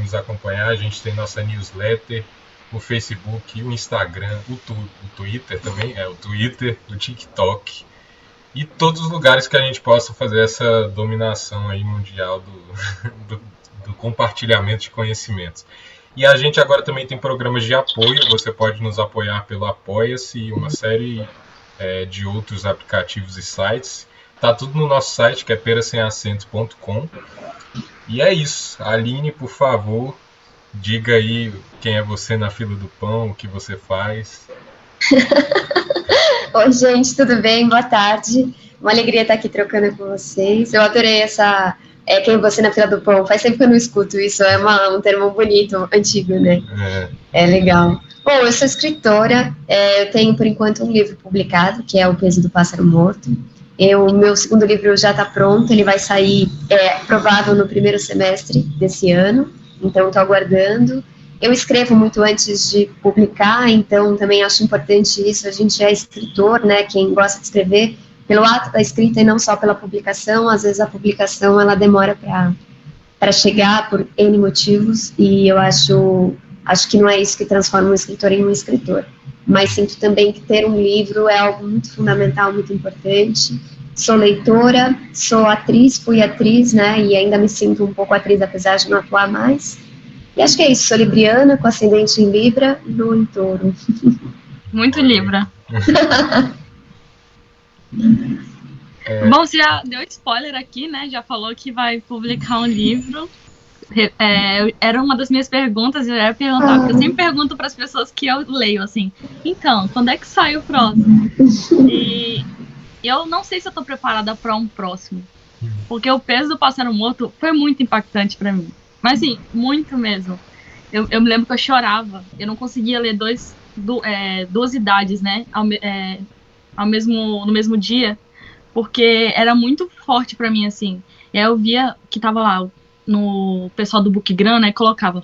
nos acompanhar. A gente tem nossa newsletter, o Facebook, o Instagram, o Twitter também, o Twitter, o TikTok e todos os lugares que a gente possa fazer essa dominação aí mundial do compartilhamento de conhecimentos. E a gente agora também tem programas de apoio. Você pode nos apoiar pelo Apoia-se e uma série de outros aplicativos e sites. Tá tudo no nosso site, que é perasemacento.com. E é isso. Aline, por favor, diga aí quem é você na fila do pão, o que você faz. Oi, gente, tudo bem? Boa tarde. Uma alegria estar aqui trocando com vocês. Eu adorei essa... quem é você na fila do pão. Faz tempo que eu não escuto isso. É um termo bonito, antigo, né? É legal. Bom, eu sou escritora. Eu tenho, por enquanto, um livro publicado, que é O Peso do Pássaro Morto. O meu segundo livro já está pronto. Ele vai sair, provável, no primeiro semestre desse ano. Então, estou aguardando. Eu escrevo muito antes de publicar, então também acho importante isso. A gente é escritor, né? Quem gosta de escrever pelo ato da escrita e não só pela publicação. Às vezes a publicação ela demora para chegar por N motivos, e eu acho que não é isso que transforma um escritor em um escritor. Mas sinto também que ter um livro é algo muito fundamental, muito importante. Sou leitora, sou atriz, fui atriz, né? E ainda me sinto um pouco atriz, apesar de não atuar mais. E acho que é isso, sou libriana, com ascendente em Libra e lua em Touro. Muito Libra. Bom, você já deu spoiler aqui, né? Já falou que vai publicar um livro. Era uma das minhas perguntas, eu ia perguntar, porque eu sempre pergunto para as pessoas que eu leio, assim, então, quando é que sai o próximo? E eu não sei se eu estou preparada para um próximo, porque O Peso do Pássaro Morto foi muito impactante para mim. Mas, assim, muito mesmo. Eu me lembro que eu chorava. Eu não conseguia ler duas idades, né? No mesmo dia. Porque era muito forte pra mim, assim. E aí eu via que tava lá no pessoal do Bookgram, né? Colocava...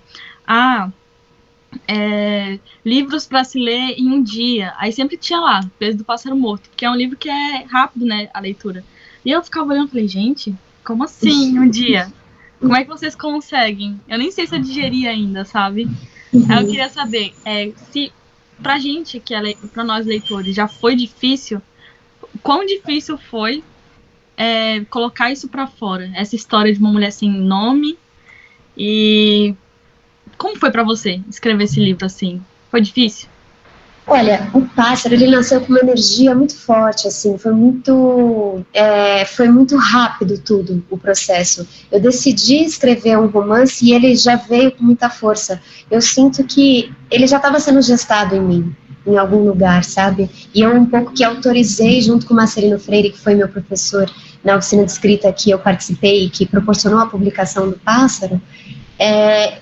livros pra se ler em um dia. Aí sempre tinha lá, Peso do Pássaro Morto. Que é um livro que é rápido, né? A leitura. E eu ficava olhando e falei, gente, como assim um dia? Como é que vocês conseguem? Eu nem sei se eu digeri ainda, sabe? Aí eu queria saber, se pra gente, pra nós leitores, já foi difícil, quão difícil foi colocar isso pra fora? Essa história de uma mulher sem nome. E como foi pra você escrever esse livro assim? Foi difícil? Olha, o pássaro, ele nasceu com uma energia muito forte, assim, foi muito rápido tudo, o processo. Eu decidi escrever um romance e ele já veio com muita força. Eu sinto que ele já estava sendo gestado em mim, em algum lugar, sabe? E eu um pouco que autorizei, junto com o Marcelino Freire, que foi meu professor na oficina de escrita que eu participei e que proporcionou a publicação do Pássaro.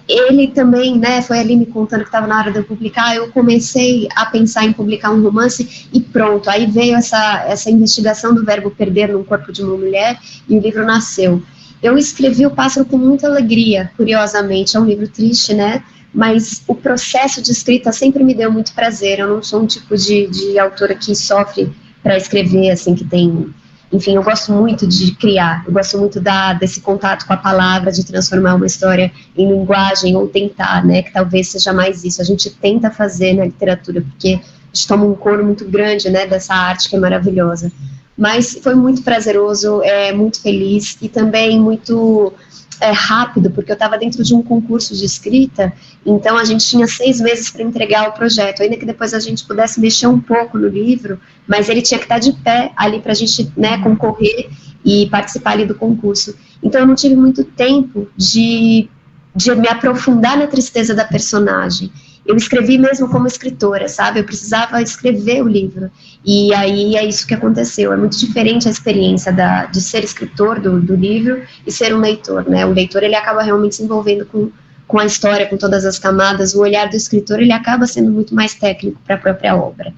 Ele também, né, foi ali me contando que estava na hora de eu publicar. Eu comecei a pensar em publicar um romance e pronto, aí veio essa investigação do verbo perder no corpo de uma mulher e o livro nasceu. Eu escrevi O Pássaro com muita alegria, curiosamente, é um livro triste, né, mas o processo de escrita sempre me deu muito prazer. Eu não sou um tipo de autora que sofre para escrever, assim, que tem... Enfim, eu gosto muito de criar, eu gosto muito desse contato com a palavra, de transformar uma história em linguagem, ou tentar, né, que talvez seja mais isso. A gente tenta fazer na literatura, porque a gente toma um couro muito grande, né, dessa arte que é maravilhosa. Mas foi muito prazeroso, muito feliz, e também muito rápido, porque eu estava dentro de um concurso de escrita, então a gente tinha 6 meses para entregar o projeto, ainda que depois a gente pudesse mexer um pouco no livro, mas ele tinha que estar de pé ali para a gente, né, concorrer e participar ali do concurso. Então eu não tive muito tempo de me aprofundar na tristeza da personagem. Eu escrevi mesmo como escritora, sabe? Eu precisava escrever o livro. E aí é isso que aconteceu. É muito diferente a experiência de ser escritor do livro e ser um leitor, né? O leitor, ele acaba realmente se envolvendo com a história, com todas as camadas. O olhar do escritor, ele acaba sendo muito mais técnico para a própria obra.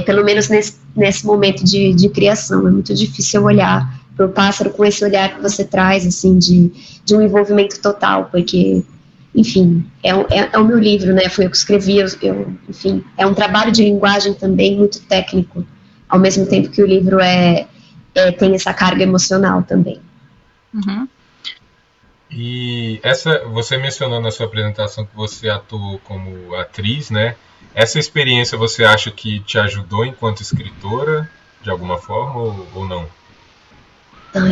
Pelo menos nesse momento de criação. É muito difícil olhar para o pássaro com esse olhar que você traz, assim, de um envolvimento total, porque... Enfim, é o meu livro, né? Foi eu que escrevi, enfim, é um trabalho de linguagem também muito técnico, ao mesmo tempo que o livro tem essa carga emocional também. Uhum. E você mencionou na sua apresentação que você atuou como atriz, né? Essa experiência você acha que te ajudou enquanto escritora, de alguma forma, ou não?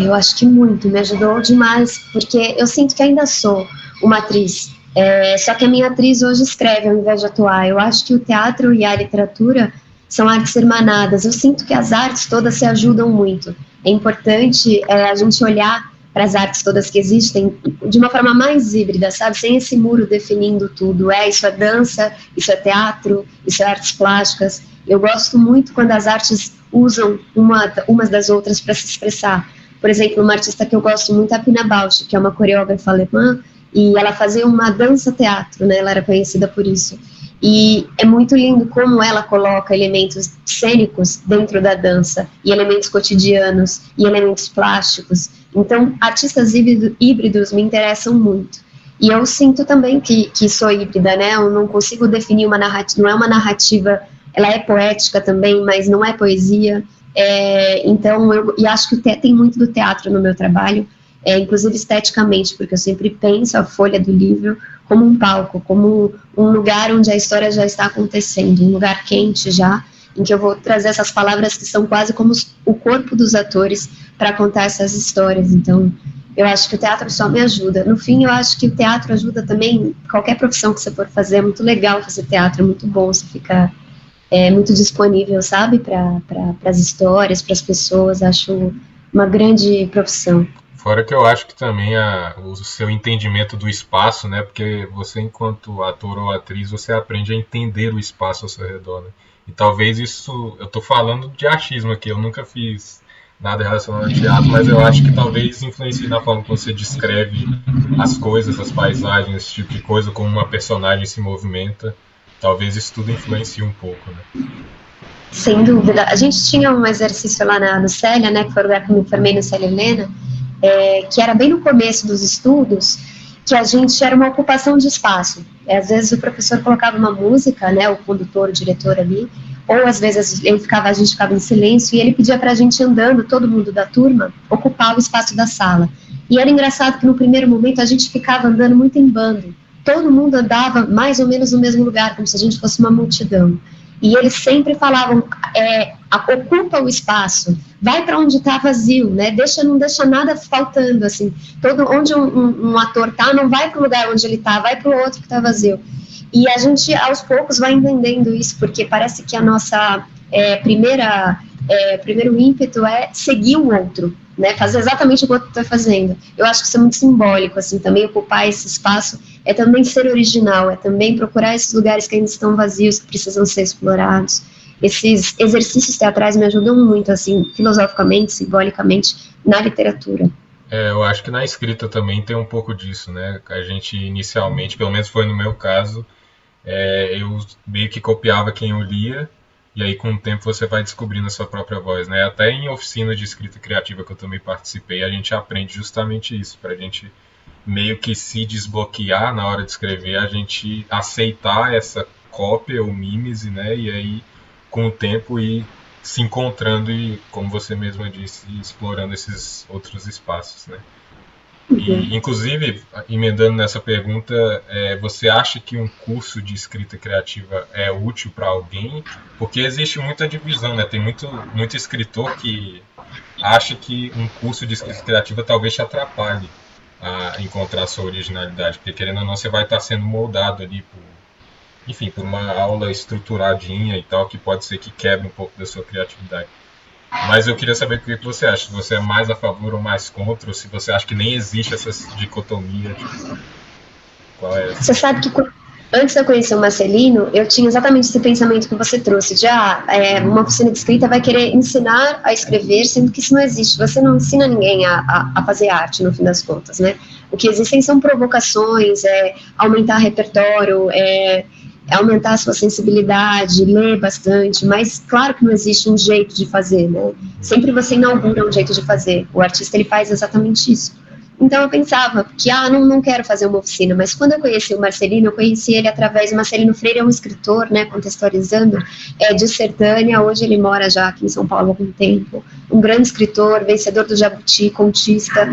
Eu acho que muito, me ajudou demais, porque eu sinto que ainda sou uma atriz, só que a minha atriz hoje escreve ao invés de atuar. Eu acho que o teatro e a literatura são artes irmanadas. Eu sinto que as artes todas se ajudam muito. É importante a gente olhar para as artes todas que existem de uma forma mais híbrida, sabe? Sem esse muro definindo tudo. Isso é dança, isso é teatro, isso é artes plásticas. Eu gosto muito quando as artes usam umas das outras para se expressar. Por exemplo, uma artista que eu gosto muito é a Pina Bausch, que é uma coreógrafa alemã, e ela fazia uma dança-teatro, né? Ela era conhecida por isso. E é muito lindo como ela coloca elementos cênicos dentro da dança, e elementos cotidianos, e elementos plásticos. Então, artistas híbridos me interessam muito. E eu sinto também que sou híbrida, né? Eu não consigo definir uma narrativa, não é uma narrativa, ela é poética também, mas não é poesia. Então, e acho que tem muito do teatro no meu trabalho, inclusive esteticamente, porque eu sempre penso a folha do livro como um palco, como um lugar onde a história já está acontecendo, um lugar quente já, em que eu vou trazer essas palavras que são quase como o corpo dos atores para contar essas histórias. Então, eu acho que o teatro só me ajuda. No fim, eu acho que o teatro ajuda também qualquer profissão que você for fazer. É muito legal fazer teatro, é muito bom, você fica muito disponível, sabe, para as histórias, para as pessoas. Acho uma grande profissão. Fora que eu acho que também o seu entendimento do espaço, né? Porque você, enquanto ator ou atriz, você aprende a entender o espaço ao seu redor, né? E talvez isso, eu tô falando de achismo aqui, eu nunca fiz nada relacionado ao teatro, mas eu acho que talvez influencie na forma que você descreve as coisas, as paisagens, esse tipo de coisa, como uma personagem se movimenta. Talvez isso tudo influencie um pouco, né? Sem dúvida. A gente tinha um exercício lá no Célia, né, que foi o lugar que eu me formei no Célia Helena, que era bem no começo dos estudos, que a gente era uma ocupação de espaço. Às vezes o professor colocava uma música, né, o condutor, o diretor ali, ou às vezes a gente ficava em silêncio e ele pedia para a gente andando, todo mundo da turma, ocupar o espaço da sala. E era engraçado que no primeiro momento a gente ficava andando muito em bando. Todo mundo andava mais ou menos no mesmo lugar, como se a gente fosse uma multidão. E eles sempre falavam, ocupa o espaço, vai para onde está vazio, né? Não deixa nada faltando, assim. Onde um ator está, não vai para o lugar onde ele está, vai para o outro que está vazio. E a gente, aos poucos, vai entendendo isso, porque parece que a nossa primeiro ímpeto é seguir o outro, né? Fazer exatamente o que o outro está fazendo. Eu acho que isso é muito simbólico, assim, também ocupar esse espaço é também ser original, é também procurar esses lugares que ainda estão vazios, que precisam ser explorados. Esses exercícios teatrais me ajudam muito, assim, filosoficamente, simbolicamente, na literatura. Eu acho que na escrita também tem um pouco disso, né? A gente inicialmente, pelo menos foi no meu caso, eu meio que copiava quem eu lia, e aí com o tempo você vai descobrindo a sua própria voz, né? Até em oficina de escrita criativa que eu também participei, a gente aprende justamente isso, pra gente meio que se desbloquear na hora de escrever, a gente aceitar essa cópia ou mímese, né? E aí com o tempo ir se encontrando e, como você mesma disse, explorando esses outros espaços, né? E, inclusive, emendando nessa pergunta, você acha que um curso de escrita criativa é útil para alguém? Porque existe muita divisão, né? Tem muito escritor que acha que um curso de escrita criativa talvez te atrapalhe a encontrar a sua originalidade, porque querendo ou não, você vai estar sendo moldado ali por uma aula estruturadinha e tal, que pode ser que quebre um pouco da sua criatividade. Mas eu queria saber o que você acha, se você é mais a favor ou mais contra, ou se você acha que nem existe essa dicotomia. Qual é essa? Você sabe que antes de eu conhecer o Marcelino, eu tinha exatamente esse pensamento que você trouxe, de uma oficina de escrita vai querer ensinar a escrever, sendo que isso não existe. Você não ensina ninguém a fazer arte, no fim das contas, né? O que existem são provocações, aumentar repertório, aumentar a sua sensibilidade, ler bastante, mas claro que não existe um jeito de fazer, né? Sempre você inaugura um jeito de fazer. O artista, ele faz exatamente isso. Então eu pensava que, não quero fazer uma oficina, mas quando eu conheci o Marcelino, eu conheci ele através do Marcelino Freire, é um escritor, né, contextualizando, de Sertânia, hoje ele mora já aqui em São Paulo há algum tempo, um grande escritor, vencedor do Jabuti, contista,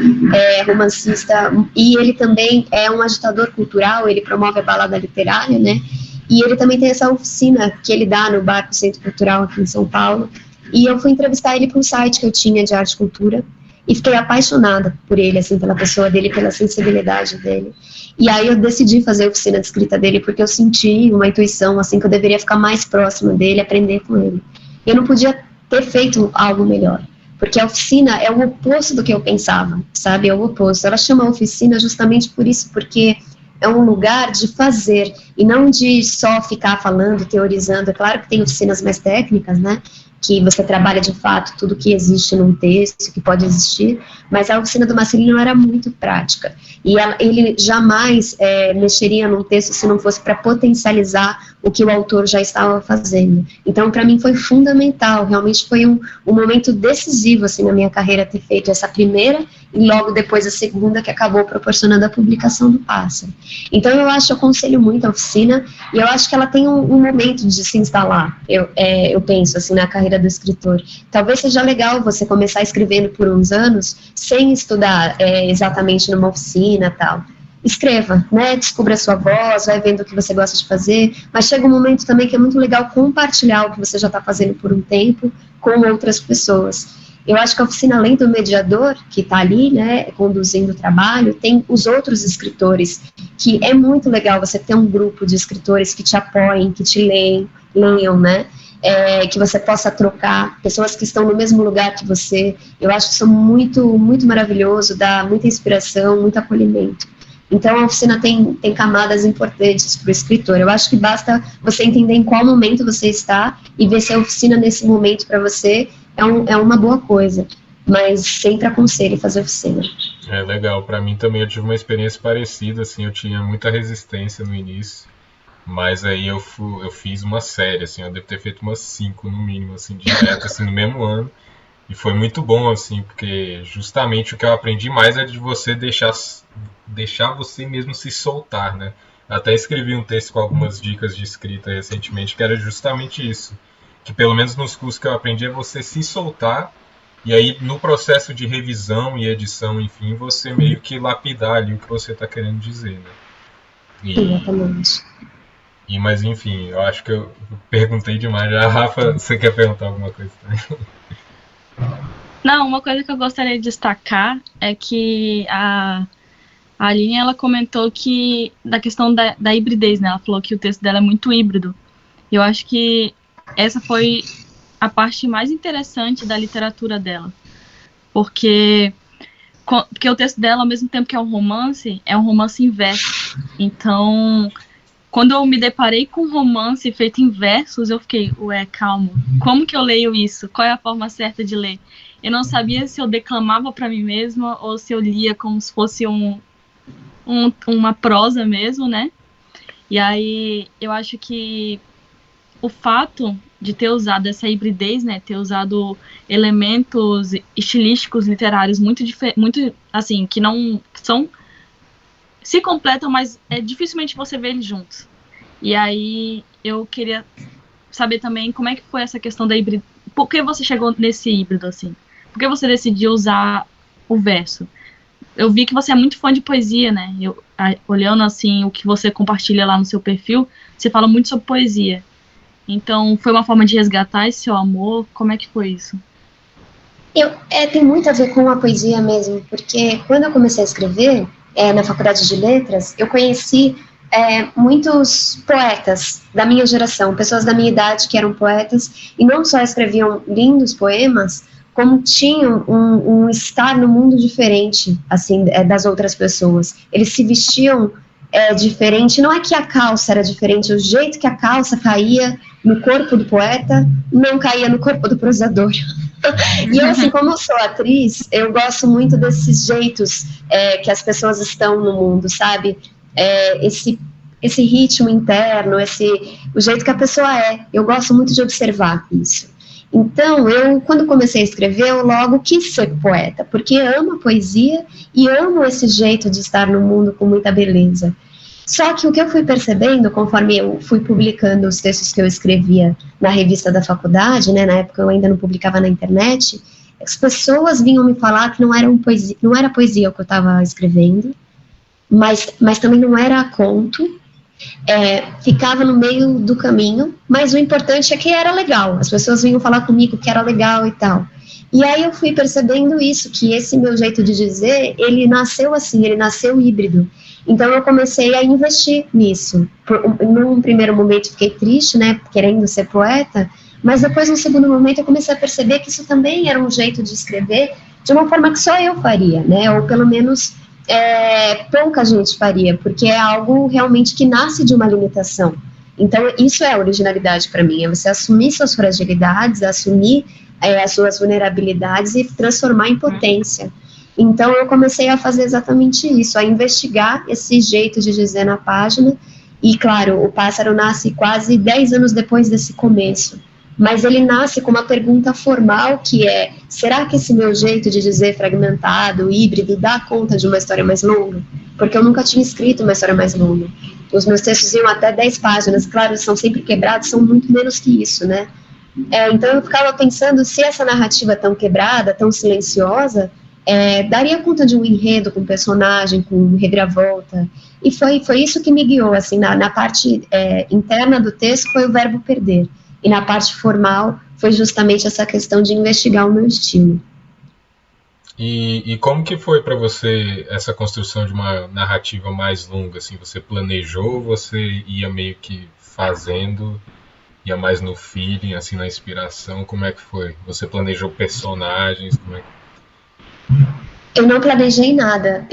romancista, e ele também é um agitador cultural, ele promove a balada literária, né, e ele também tem essa oficina que ele dá no Barco Centro Cultural aqui em São Paulo, e eu fui entrevistar ele para um site que eu tinha de arte e cultura, e fiquei apaixonada por ele, assim, pela pessoa dele, pela sensibilidade dele. E aí eu decidi fazer a oficina de escrita dele, porque eu senti uma intuição, assim, que eu deveria ficar mais próxima dele, aprender com ele. Eu não podia ter feito algo melhor, porque a oficina é o oposto do que eu pensava, sabe? É o oposto. Ela chama oficina justamente por isso, porque é um lugar de fazer, e não de só ficar falando, teorizando. É claro que tem oficinas mais técnicas, né? Que você trabalha de fato tudo que existe num texto, que pode existir, mas a oficina do Marcelino era muito prática, e ele jamais mexeria num texto se não fosse para potencializar o que o autor já estava fazendo. Então, para mim foi fundamental, realmente foi um momento decisivo, assim, na minha carreira, ter feito essa primeira, e logo depois a segunda, que acabou proporcionando a publicação do Pássaro. Então, eu aconselho muito a oficina, e eu acho que ela tem um momento de se instalar, eu penso, assim, na carreira do escritor. Talvez seja legal você começar escrevendo por uns anos, sem estudar exatamente numa oficina e tal. Escreva, né, descubra a sua voz, vai vendo o que você gosta de fazer, mas chega um momento também que é muito legal compartilhar o que você já está fazendo por um tempo com outras pessoas. Eu acho que a oficina, além do mediador, que está ali, né, conduzindo o trabalho, tem os outros escritores, que é muito legal você ter um grupo de escritores que te apoiem, que te leiam, né, que você possa trocar, pessoas que estão no mesmo lugar que você. Eu acho isso muito, muito maravilhoso, dá muita inspiração, muito acolhimento. Então, a oficina tem camadas importantes para o escritor. Eu acho que basta você entender em qual momento você está e ver se a oficina nesse momento para você é uma boa coisa. Mas sempre aconselho fazer oficina. É legal. Para mim também eu tive uma experiência parecida. Assim, eu tinha muita resistência no início, mas aí eu fiz uma série. Assim, eu devo ter feito umas 5 no mínimo, assim, direto, assim, no mesmo ano. E foi muito bom, assim, porque justamente o que eu aprendi mais é de você deixar você mesmo se soltar, né? Até escrevi um texto com algumas dicas de escrita recentemente, que era justamente isso. Que pelo menos nos cursos que eu aprendi é você se soltar, e aí no processo de revisão e edição, enfim, você meio que lapidar ali o que você está querendo dizer, né? Exatamente. Mas enfim, eu acho que eu perguntei demais. Já, Rafa, você quer perguntar alguma coisa também? Não, uma coisa que eu gostaria de destacar é que a Aline, ela comentou que da questão da hibridez, né? Ela falou que o texto dela é muito híbrido. Eu acho que essa foi a parte mais interessante da literatura dela. Porque o texto dela, ao mesmo tempo que é um romance em verso. Então, quando eu me deparei com um romance feito em versos, eu fiquei, calma, como que eu leio isso? Qual é a forma certa de ler? Eu não sabia se eu declamava para mim mesma ou se eu lia como se fosse uma prosa mesmo, né? E aí eu acho que o fato de ter usado essa hibridez, né, ter usado elementos estilísticos literários muito assim, que não são, se completam, mas dificilmente você vê eles juntos. E aí eu queria saber também como é que foi essa questão da híbrido. Por que você chegou nesse híbrido, assim? Por que você decidiu usar o verso? Eu vi que você é muito fã de poesia, né? Olhando, assim, o que você compartilha lá no seu perfil, você fala muito sobre poesia. Então, foi uma forma de resgatar esse seu amor? Como é que foi isso? Tem muito a ver com a poesia mesmo, porque quando eu comecei a escrever, na faculdade de letras, eu conheci muitos poetas da minha geração, pessoas da minha idade que eram poetas, e não só escreviam lindos poemas, como tinham um estar no mundo diferente, assim, das outras pessoas. Eles se vestiam diferente, não é que a calça era diferente, o jeito que a calça caía no corpo do poeta não caía no corpo do prosador. E eu, assim, como eu sou atriz, eu gosto muito desses jeitos que as pessoas estão no mundo, sabe? Esse ritmo interno, o jeito que a pessoa é. Eu gosto muito de observar isso. Então, eu, quando comecei a escrever, eu logo quis ser poeta, porque amo a poesia e amo esse jeito de estar no mundo com muita beleza. Só que o que eu fui percebendo, conforme eu fui publicando os textos que eu escrevia na revista da faculdade, né, na época eu ainda não publicava na internet, as pessoas vinham me falar que não era poesia o que eu estava escrevendo, mas também não era conto, ficava no meio do caminho, mas o importante é que era legal, as pessoas vinham falar comigo que era legal e tal. E aí eu fui percebendo isso, que esse meu jeito de dizer, ele nasceu assim, ele nasceu híbrido. Então eu comecei a investir nisso. Num primeiro momento fiquei triste, né, querendo ser poeta, mas depois, no segundo momento, eu comecei a perceber que isso também era um jeito de escrever de uma forma que só eu faria, né, ou pelo menos pouca gente faria, porque é algo realmente que nasce de uma limitação. Então, isso é originalidade para mim, é você assumir suas fragilidades, assumir as suas vulnerabilidades e transformar em potência. Então, eu comecei a fazer exatamente isso, a investigar esse jeito de dizer na página, e, claro, o Pássaro nasce quase 10 anos depois desse começo, mas ele nasce com uma pergunta formal que é: será que esse meu jeito de dizer fragmentado, híbrido, dá conta de uma história mais longa? Porque eu nunca tinha escrito uma história mais longa. Os meus textos iam até 10 páginas, claro, são sempre quebrados, são muito menos que isso, né? Então eu ficava pensando se essa narrativa tão quebrada, tão silenciosa, daria conta de um enredo com personagem, com reviravolta. E foi isso que me guiou, assim, na parte interna do texto foi o verbo perder. E na parte formal foi justamente essa questão de investigar o meu estilo. E como que foi para você essa construção de uma narrativa mais longa? Assim, você planejou, você ia meio que fazendo, ia mais no feeling, assim, na inspiração? Como é que foi? Você planejou personagens? Como é que... Eu não planejei nada,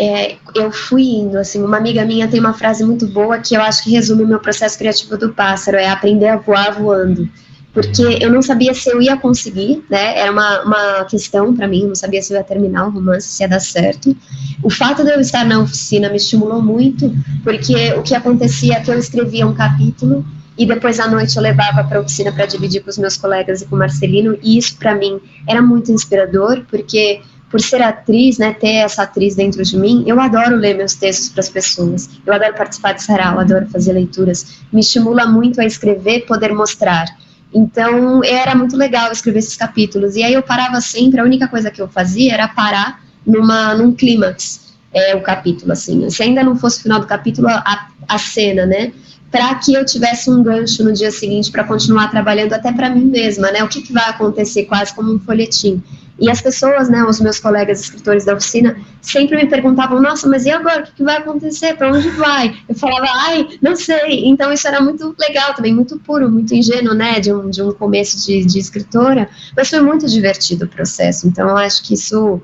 eu fui indo, assim, uma amiga minha tem uma frase muito boa que eu acho que resume o meu processo criativo do Pássaro, é aprender a voar voando, porque eu não sabia se eu ia conseguir, né, era uma questão para mim, eu não sabia se eu ia terminar o romance, se ia dar certo. O fato de eu estar na oficina me estimulou muito, porque o que acontecia é que eu escrevia um capítulo, e depois à noite eu levava para a oficina para dividir com os meus colegas e com o Marcelino, e isso para mim era muito inspirador, porque por ser atriz, né, ter essa atriz dentro de mim, eu adoro ler meus textos para as pessoas, eu adoro participar de sarau, adoro fazer leituras, me estimula muito a escrever, poder mostrar. Então, era muito legal escrever esses capítulos, e aí eu parava sempre, a única coisa que eu fazia era parar num clímax, o capítulo, assim, se ainda não fosse o final do capítulo, a cena, né, para que eu tivesse um gancho no dia seguinte para continuar trabalhando até para mim mesma, né, o que vai acontecer, quase como um folhetim. E as pessoas, né, os meus colegas escritores da oficina, sempre me perguntavam: nossa, mas e agora? O que vai acontecer? Para onde vai? Eu falava: ai, não sei. Então isso era muito legal também, muito puro, muito ingênuo, né, de um começo de escritora, mas foi muito divertido o processo. Então eu acho que isso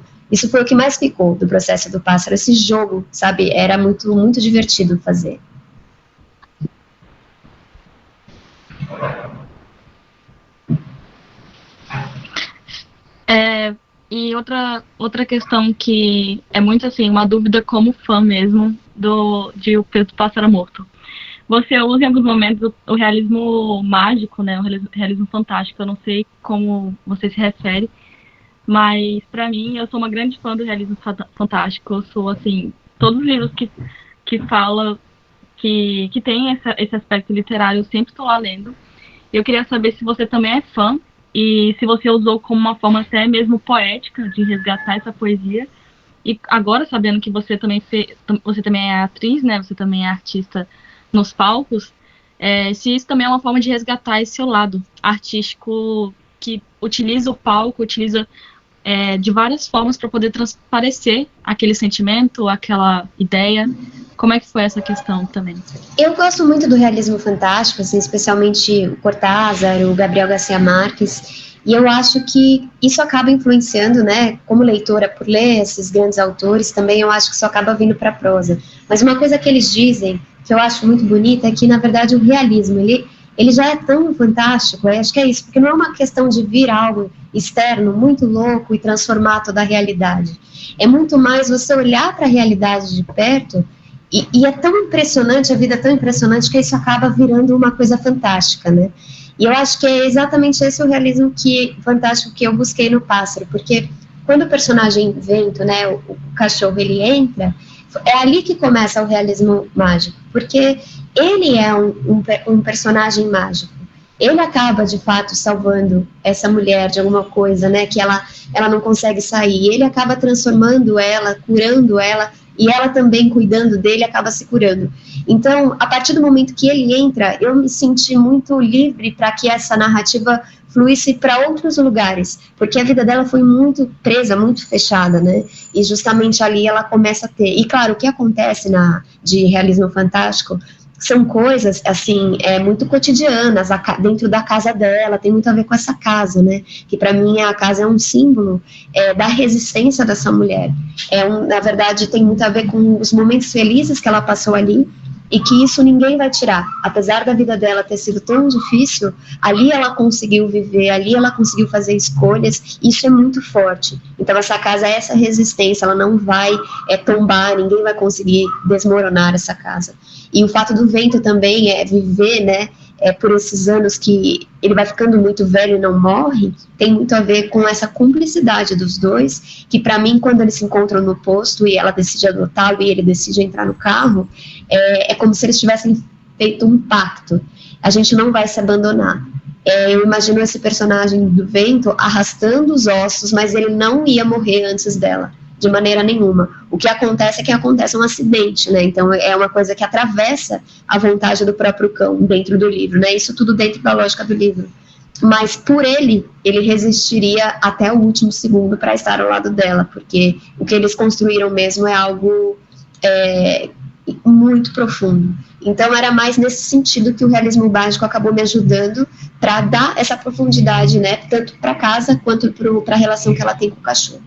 foi o que mais ficou do processo do Pássaro, esse jogo, sabe, era muito, muito divertido fazer. E outra questão que é muito assim, uma dúvida como fã mesmo de O Peso do Pássaro Morto. Você usa em alguns momentos o realismo mágico, né, o realismo fantástico, eu não sei como você se refere, mas pra mim, eu sou uma grande fã do realismo fantástico, eu sou assim, todos os livros que falam, que tem esse aspecto literário, eu sempre estou lá lendo. Eu queria saber se você também é fã, e se você usou como uma forma até mesmo poética de resgatar essa poesia. E agora, sabendo que você também é atriz, né? Você também é artista nos palcos, se isso também é uma forma de resgatar esse seu lado artístico que utiliza o palco, utiliza de várias formas para poder transparecer aquele sentimento, aquela ideia. Como é que foi essa questão também? Eu gosto muito do realismo fantástico, assim, especialmente o Cortázar, o Gabriel Garcia Marques, e eu acho que isso acaba influenciando, né, como leitora, por ler esses grandes autores, também eu acho que isso acaba vindo para a prosa. Mas uma coisa que eles dizem, que eu acho muito bonita, é que, na verdade, o realismo, ele já é tão fantástico, acho que é isso, porque não é uma questão de vir algo externo, muito louco, e transformar toda a realidade. É muito mais você olhar para a realidade de perto. E é tão impressionante, a vida é tão impressionante, que isso acaba virando uma coisa fantástica, né? E eu acho que é exatamente esse o realismo fantástico que eu busquei no Pássaro, porque quando o personagem Vento, né, o cachorro, ele entra, é ali que começa o realismo mágico, porque ele é um personagem mágico. Ele acaba, de fato, salvando essa mulher de alguma coisa, né, que ela não consegue sair. Ele acaba transformando ela, curando ela, e ela também, cuidando dele, acaba se curando. Então, a partir do momento que ele entra, eu me senti muito livre para que essa narrativa fluísse para outros lugares, porque a vida dela foi muito presa, muito fechada, né? E justamente ali ela começa a ter. E claro, o que acontece de realismo fantástico são coisas, assim, muito cotidianas, dentro da casa dela, tem muito a ver com essa casa, né, que para mim a casa é um símbolo da resistência dessa mulher, na verdade tem muito a ver com os momentos felizes que ela passou ali, e que isso ninguém vai tirar, apesar da vida dela ter sido tão difícil, ali ela conseguiu viver, ali ela conseguiu fazer escolhas, isso é muito forte. Então essa casa é essa resistência, ela não vai tombar, ninguém vai conseguir desmoronar essa casa. E o fato do Vento também viver, né, por esses anos que ele vai ficando muito velho e não morre, tem muito a ver com essa cumplicidade dos dois, que para mim, quando eles se encontram no posto e ela decide adotá-lo e ele decide entrar no carro, é como se eles tivessem feito um pacto. A gente não vai se abandonar. Eu imagino esse personagem do Vento arrastando os ossos, mas ele não ia morrer antes dela, de maneira nenhuma. O que acontece é que acontece um acidente, né? Então é uma coisa que atravessa a vontade do próprio cão dentro do livro, né? Isso tudo dentro da lógica do livro. Mas por ele resistiria até o último segundo para estar ao lado dela, porque o que eles construíram mesmo é algo muito profundo. Então era mais nesse sentido que o realismo mágico acabou me ajudando para dar essa profundidade, né? Tanto para casa quanto para a relação que ela tem com o cachorro.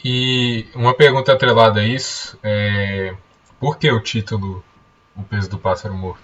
E uma pergunta atrelada a isso por que o título O Peso do Pássaro Morto?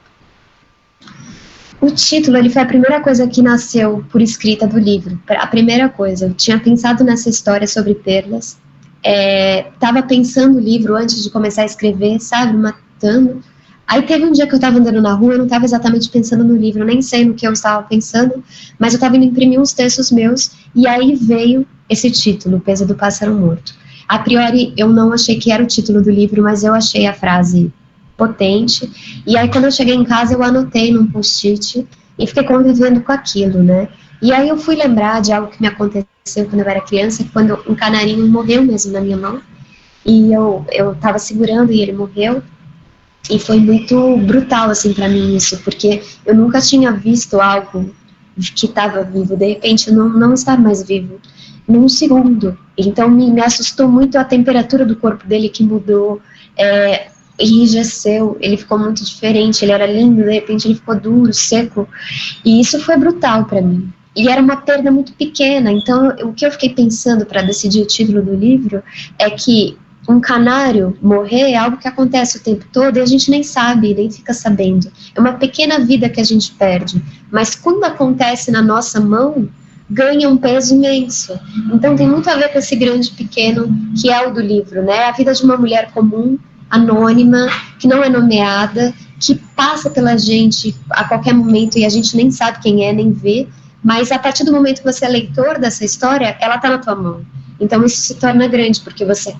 O título, ele foi a primeira coisa que nasceu por escrita do livro. A primeira coisa, eu tinha pensado nessa história sobre perdas, estava pensando o livro antes de começar a escrever, sabe, matando. Aí teve um dia que eu estava andando na rua, eu não estava exatamente pensando no livro, eu nem sei no que eu estava pensando, mas eu estava indo imprimir uns textos meus, e aí veio esse título, O Peso do Pássaro Morto. A priori, eu não achei que era o título do livro, mas eu achei a frase potente, e aí quando eu cheguei em casa, eu anotei num post-it, e fiquei convivendo com aquilo, né? E aí eu fui lembrar de algo que me aconteceu quando eu era criança, quando um canarinho morreu mesmo na minha mão, e eu estava segurando e ele morreu, e foi muito brutal, assim, para mim isso, porque eu nunca tinha visto algo que estava vivo, de repente não está mais vivo, num segundo. Então me assustou muito a temperatura do corpo dele que mudou, enrijeceu, ele ficou muito diferente, ele era lindo, de repente ele ficou duro, seco, e isso foi brutal para mim. E era uma perda muito pequena, então o que eu fiquei pensando para decidir o título do livro é que um canário morrer é algo que acontece o tempo todo e a gente nem sabe, nem fica sabendo. É uma pequena vida que a gente perde, mas quando acontece na nossa mão, ganha um peso imenso. Então tem muito a ver com esse grande pequeno que é o do livro, né? A vida de uma mulher comum, anônima, que não é nomeada, que passa pela gente a qualquer momento e a gente nem sabe quem é, nem vê, mas a partir do momento que você é leitor dessa história, ela está na tua mão. Então isso se torna grande, porque você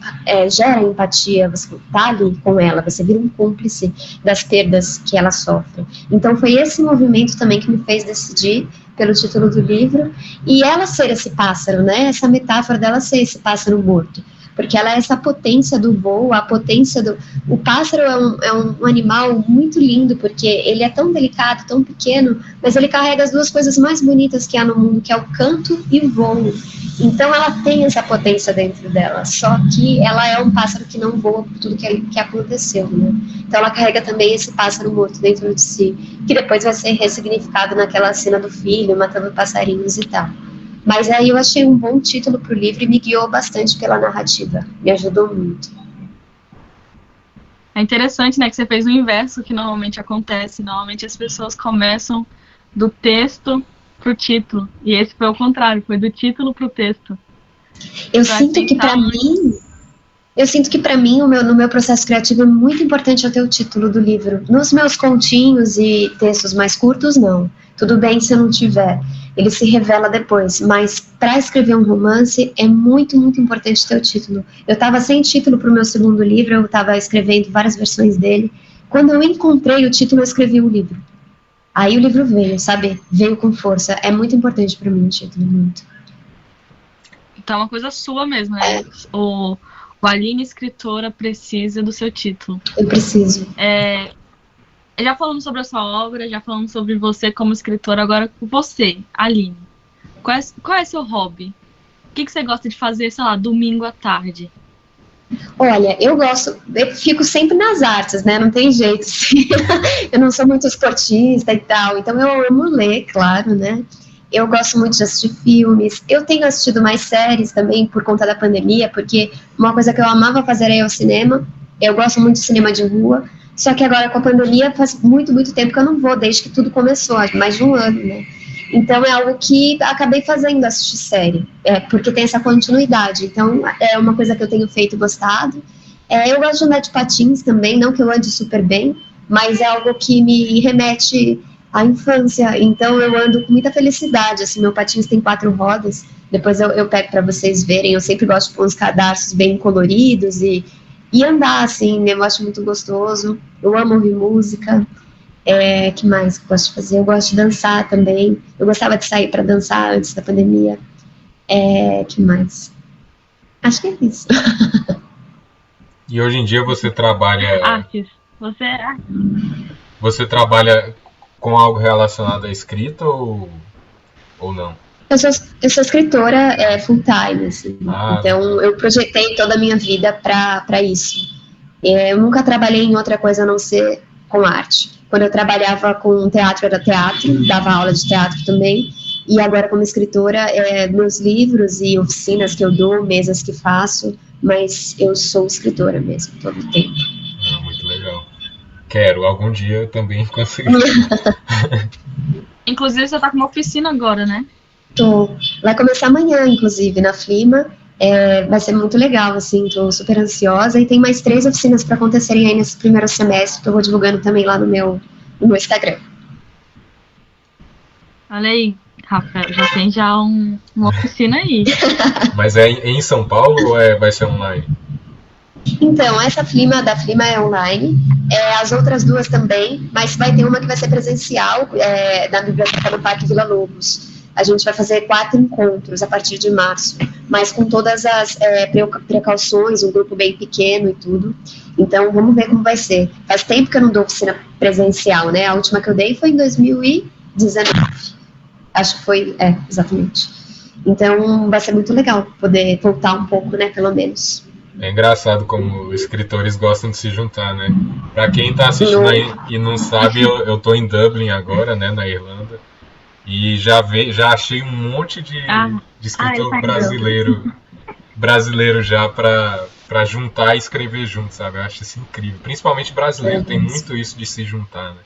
gera empatia, você está ali com ela, você vira um cúmplice das perdas que ela sofre. Então foi esse movimento também que me fez decidir pelo título do livro, e ela ser esse pássaro, né, essa metáfora dela ser esse pássaro morto, porque ela é essa potência do voo, a potência do... O pássaro é um animal muito lindo, porque ele é tão delicado, tão pequeno, mas ele carrega as duas coisas mais bonitas que há no mundo, que é o canto e o voo. Então ela tem essa potência dentro dela, só que ela é um pássaro que não voa por tudo que aconteceu, né? Então ela carrega também esse pássaro morto dentro de si, que depois vai ser ressignificado naquela cena do filho, matando passarinhos e tal. Mas aí eu achei um bom título para o livro e me guiou bastante pela narrativa, me ajudou muito. É interessante, né, que você fez o inverso que normalmente acontece. Normalmente as pessoas começam do texto pro título, e esse foi o contrário, foi do título pro texto. Eu sinto que para mim, no meu processo criativo é muito importante eu ter o título do livro. Nos meus continhos e textos mais curtos, não. tudo bem se eu não tiver, ele se revela depois, mas para escrever um romance é muito, muito importante ter o título. Eu estava sem título para o meu segundo livro, eu estava escrevendo várias versões dele. Quando eu encontrei o título, eu escrevi o livro. Aí o livro veio, sabe? Veio com força. É muito importante para mim o título, muito. Então é uma coisa sua mesmo, né? O Aline, escritora, precisa do seu título. Eu preciso. Já falamos sobre a sua obra, já falamos sobre você como escritora, agora com você, Aline. Qual é seu hobby? O que você gosta de fazer, sei lá, domingo à tarde? Olha, eu fico sempre nas artes, né? Não tem jeito, assim. Eu não sou muito esportista e tal, então eu amo ler, claro, né? Eu gosto muito de assistir filmes. Eu tenho assistido mais séries também por conta da pandemia, porque uma coisa que eu amava fazer era ir ao cinema. Eu gosto muito de cinema de rua, só que agora com a pandemia faz muito, muito tempo que eu não vou, desde que tudo começou, há mais de um ano, né? Então é algo que acabei fazendo, assistir série, porque tem essa continuidade. Então é uma coisa que eu tenho feito e gostado. Eu gosto de andar de patins também, não que eu ande super bem, mas é algo que me remete à infância. Então eu ando com muita felicidade, assim, meu patins tem 4 rodas, depois eu pego para vocês verem, eu sempre gosto de pôr uns cadarços bem coloridos e andar, assim, eu acho muito gostoso. Eu amo ouvir música. Que mais que eu gosto de fazer? Eu gosto de dançar também. Eu gostava de sair para dançar antes da pandemia. Que mais? Acho que é isso. E hoje em dia você trabalha... Artes. Você trabalha com algo relacionado à escrita ou não? Eu sou escritora full time, assim. Então eu projetei toda a minha vida para isso. Eu nunca trabalhei em outra coisa a não ser com arte. Quando eu trabalhava com teatro, era teatro, dava aula de teatro também, e agora como escritora, meus livros e oficinas que eu dou, mesas que faço, mas eu sou escritora mesmo, todo o tempo. Muito legal. Quero algum dia também conseguir. Inclusive você está com uma oficina agora, né? Tô. Vai começar amanhã, inclusive, na Flima. Vai ser muito legal, assim, tô super ansiosa, e tem mais 3 oficinas para acontecerem aí nesse primeiro semestre, que eu vou divulgando também lá no meu Instagram. Olha aí, Rafa, já tem uma oficina aí. Mas é em São Paulo ou vai ser online? Então, essa da Flima é online, as outras 2 também, mas vai ter uma que vai ser presencial, na biblioteca do Parque Vila Lobos. A gente vai fazer 4 encontros a partir de março, mas com todas as precauções, um grupo bem pequeno e tudo. Então, vamos ver como vai ser. Faz tempo que eu não dou oficina presencial, né? A última que eu dei foi em 2019. Acho que foi, exatamente. Então, vai ser muito legal poder voltar um pouco, né, pelo menos. É engraçado como escritores gostam de se juntar, né? Pra quem tá assistindo aí e não sabe, eu tô em Dublin agora, né, na Irlanda. E já achei um monte de escritor brasileiro já pra juntar e escrever junto, sabe? Eu acho isso incrível. Principalmente brasileiro, tem muito isso de se juntar, né?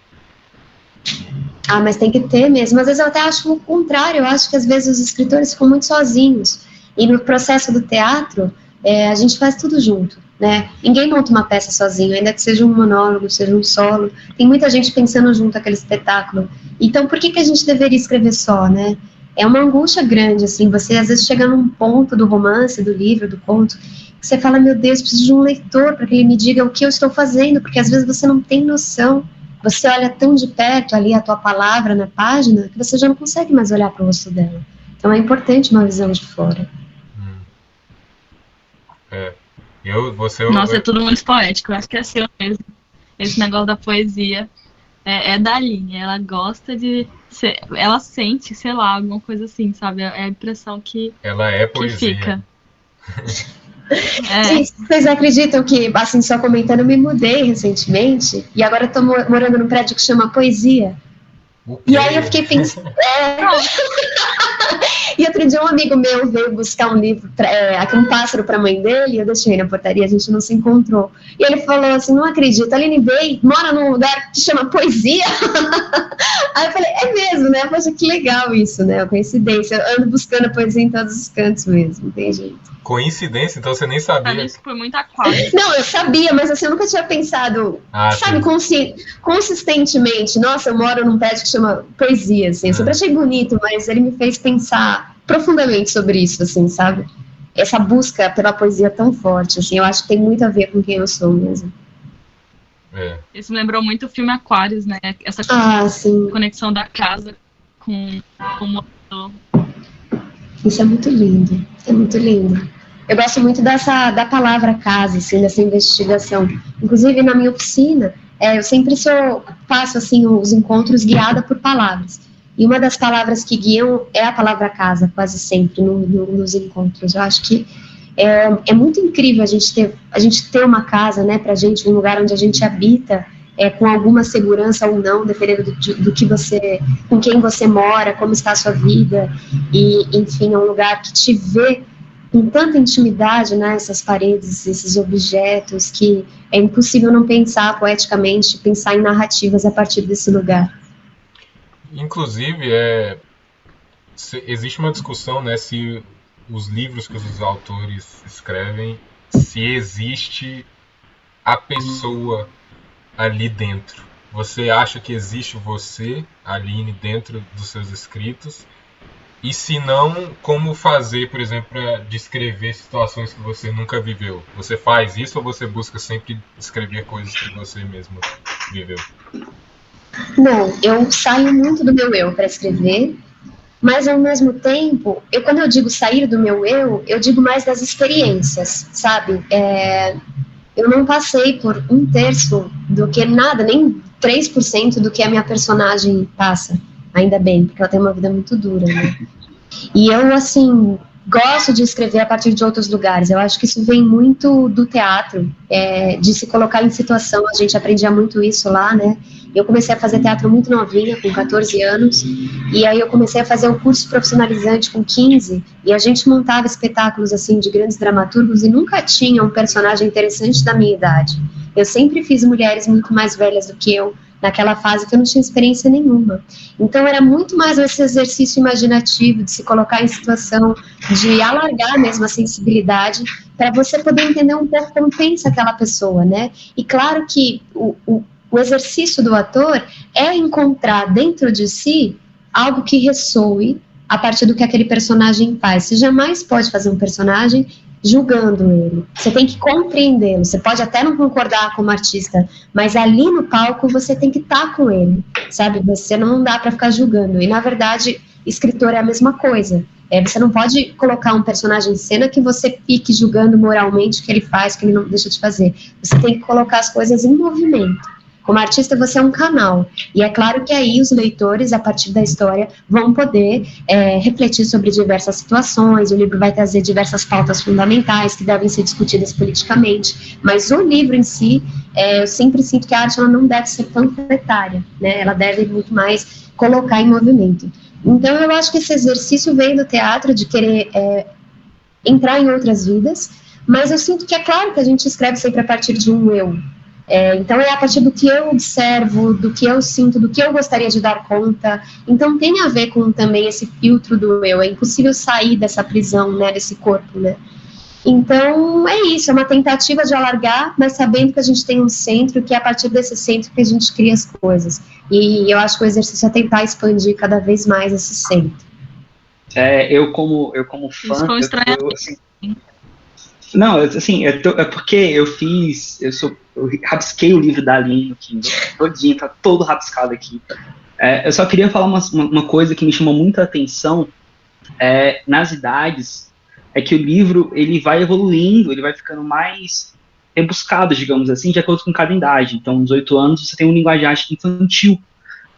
Mas tem que ter mesmo. Às vezes eu até acho o contrário. Eu acho que às vezes os escritores ficam muito sozinhos. E no processo do teatro, a gente faz tudo junto, né? Ninguém monta uma peça sozinho, ainda que seja um monólogo, seja um solo. Tem muita gente pensando junto aquele espetáculo. Então, por que a gente deveria escrever só, né? É uma angústia grande, assim, você às vezes chega num ponto do romance, do livro, do conto, que você fala, meu Deus, preciso de um leitor para que ele me diga o que eu estou fazendo, porque às vezes você não tem noção, você olha tão de perto ali a tua palavra na página, que você já não consegue mais olhar para o rosto dela. Então é importante uma visão de fora. Nossa, é tudo muito poético, eu acho que é seu mesmo. Esse negócio da poesia é da Aline, ela gosta de ela sente, sei lá, alguma coisa assim, sabe? É a impressão que ela é poesia. Que fica. Gente, vocês acreditam que, assim, só comentando, eu me mudei recentemente e agora eu tô morando num prédio que chama Poesia. E aí eu fiquei pensando... E outro dia um amigo meu veio buscar um livro, aqui um pássaro para a mãe dele, eu deixei na portaria, a gente não se encontrou. E ele falou assim, não acredito, a Aline Bey mora num lugar que chama poesia. Aí eu falei, é mesmo, né? Poxa, que legal isso, né? Coincidência, eu ando buscando a poesia em todos os cantos mesmo, não tem jeito. Coincidência? Então você nem sabia. Isso foi muito aquário. Não, eu sabia, mas assim, eu nunca tinha pensado, sabe, consistentemente. Nossa, eu moro num prédio que chama poesia, assim. Eu sempre achei bonito, mas ele me fez pensar profundamente sobre isso, assim, sabe? Essa busca pela poesia tão forte, assim, eu acho que tem muito a ver com quem eu sou mesmo. Isso me lembrou muito o filme Aquários, né? Essa conexão da casa com o motor. Isso é muito lindo, é muito lindo. Eu gosto muito da palavra casa, assim, dessa investigação. Inclusive, na minha oficina, eu sempre faço assim, os encontros guiada por palavras. E uma das palavras que guiam é a palavra casa, quase sempre, nos encontros. Eu acho que é muito incrível a gente ter uma casa, né, pra gente, um lugar onde a gente habita, com alguma segurança ou não, dependendo do que com quem você mora, como está a sua vida, e, enfim, é um lugar que te vê com tanta intimidade, né, essas paredes, esses objetos, que é impossível não pensar poeticamente, pensar em narrativas a partir desse lugar. Inclusive, existe uma discussão, né, se os livros que os autores escrevem, se existe a pessoa ali dentro. Você acha que existe você, Aline, dentro dos seus escritos? E se não, como fazer, por exemplo, para descrever situações que você nunca viveu? Você faz isso ou você busca sempre escrever coisas que você mesmo viveu? Não, eu saio muito do meu eu para escrever, mas ao mesmo tempo, quando eu digo sair do meu eu digo mais das experiências, sabe? Eu não passei por 1/3 do que nada, nem 3% do que a minha personagem passa. Ainda bem, porque ela tem uma vida muito dura, né? E eu, assim, gosto de escrever a partir de outros lugares. Eu acho que isso vem muito do teatro, de se colocar em situação. A gente aprendia muito isso lá, né? Eu comecei a fazer teatro muito novinha, com 14 anos, e aí eu comecei a fazer um curso profissionalizante com 15, e a gente montava espetáculos, assim, de grandes dramaturgos, e nunca tinha um personagem interessante da minha idade. Eu sempre fiz mulheres muito mais velhas do que eu, naquela fase que eu não tinha experiência nenhuma. Então era muito mais esse exercício imaginativo, de se colocar em situação, de alargar mesmo a sensibilidade, para você poder entender um pouco como pensa aquela pessoa, né? E claro que o exercício do ator é encontrar dentro de si algo que ressoe a partir do que aquele personagem faz. Você jamais pode fazer um personagem julgando ele. Você tem que compreendê-lo. Você pode até não concordar como artista, mas ali no palco você tem que estar com ele, sabe? Você não dá para ficar julgando. E, na verdade, escritor é a mesma coisa. Você não pode colocar um personagem em cena que você fique julgando moralmente o que ele faz, o que ele não deixa de fazer. Você tem que colocar as coisas em movimento. Como artista, você é um canal. E é claro que aí os leitores, a partir da história, vão poder refletir sobre diversas situações. O livro vai trazer diversas pautas fundamentais que devem ser discutidas politicamente. Mas o livro em si, eu sempre sinto que a arte ela não deve ser panfletária, né? Ela deve muito mais colocar em movimento. Então, eu acho que esse exercício vem do teatro, de querer entrar em outras vidas, mas eu sinto que é claro que a gente escreve sempre a partir de um eu. Então é a partir do que eu observo, do que eu sinto, do que eu gostaria de dar conta. Então tem a ver com também esse filtro do eu. É impossível sair dessa prisão, né, desse corpo, né? Então é isso, é uma tentativa de alargar, mas sabendo que a gente tem um centro, que é a partir desse centro que a gente cria as coisas. E eu acho que o exercício é tentar expandir cada vez mais esse centro. Eu como fã, não, assim, é porque eu rabisquei o livro da Aline no Kindle, todinho, tá todo rabiscado aqui. Eu só queria falar uma coisa que me chamou muita atenção, nas idades, é que o livro, ele vai evoluindo, ele vai ficando mais rebuscado, digamos assim, de acordo com cada idade. Então, nos 8 anos, você tem um linguajar infantil,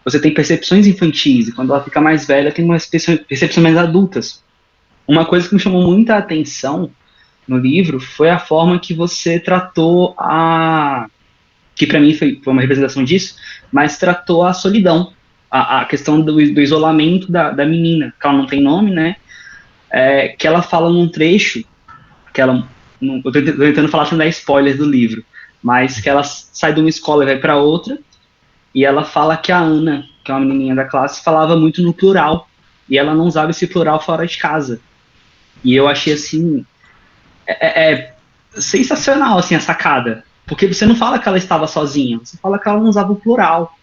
você tem percepções infantis, e quando ela fica mais velha, tem umas percepções mais adultas. Uma coisa que me chamou muita atenção no livro foi a forma que você tratou que para mim foi uma representação disso, mas tratou a solidão. a questão do isolamento da menina, que ela não tem nome, né? Que ela fala num trecho, eu tô tentando falar sem dar spoiler do livro, mas que ela sai de uma escola e vai para outra, e ela fala que a Ana, que é uma menininha da classe, falava muito no plural, e ela não usava esse plural fora de casa. E eu achei, assim, sensacional, assim, a sacada, porque você não fala que ela estava sozinha, você fala que ela não usava o plural.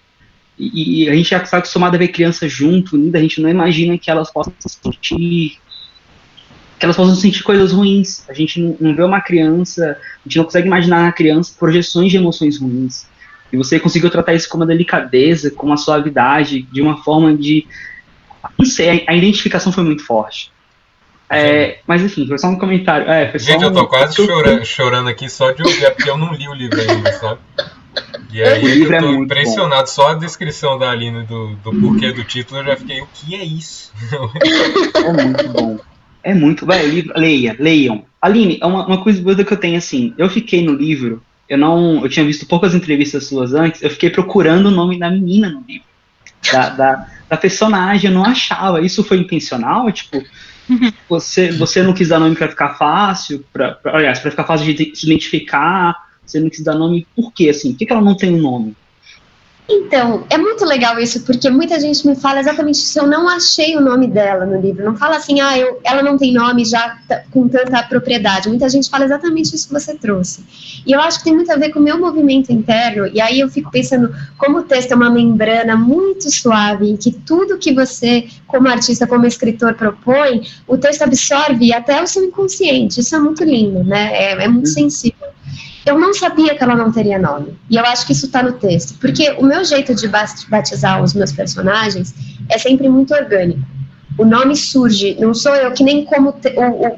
E a gente já está acostumado a ver crianças junto, unida, a gente não imagina que elas possam sentir coisas ruins. A gente não vê uma criança, a gente não consegue imaginar na criança projeções de emoções ruins. E você conseguiu tratar isso com uma delicadeza, com uma suavidade, de uma forma de... Não sei, a identificação foi muito forte. Mas enfim, foi só um comentário. Gente, eu tô quase chorando aqui só de ouvir, porque eu não li o livro ainda, sabe? E aí eu tô impressionado, bom. Só a descrição da Aline do porquê do título, eu já fiquei, o que é isso? É muito bom. É muito, vai, o livro, leiam. Aline, uma coisa que eu tenho, assim, eu fiquei no livro, eu tinha visto poucas entrevistas suas antes, eu fiquei procurando o nome da menina no livro, da personagem, eu não achava. Isso foi intencional? Tipo, você não quis dar nome pra ficar fácil, pra ficar fácil de se identificar, você não quis dar nome, por quê, assim? Por que ela não tem um nome? Então, é muito legal isso, porque muita gente me fala exatamente isso, eu não achei o nome dela no livro, não fala assim, ela não tem nome já com tanta propriedade, muita gente fala exatamente isso que você trouxe, e eu acho que tem muito a ver com o meu movimento interno, e aí eu fico pensando, como o texto é uma membrana muito suave, em que tudo que você, como artista, como escritor, propõe, o texto absorve até o seu inconsciente, isso é muito lindo, né, é muito sensível. Eu não sabia que ela não teria nome, e eu acho que isso está no texto, porque o meu jeito de batizar os meus personagens é sempre muito orgânico. O nome surge, não sou eu que nem como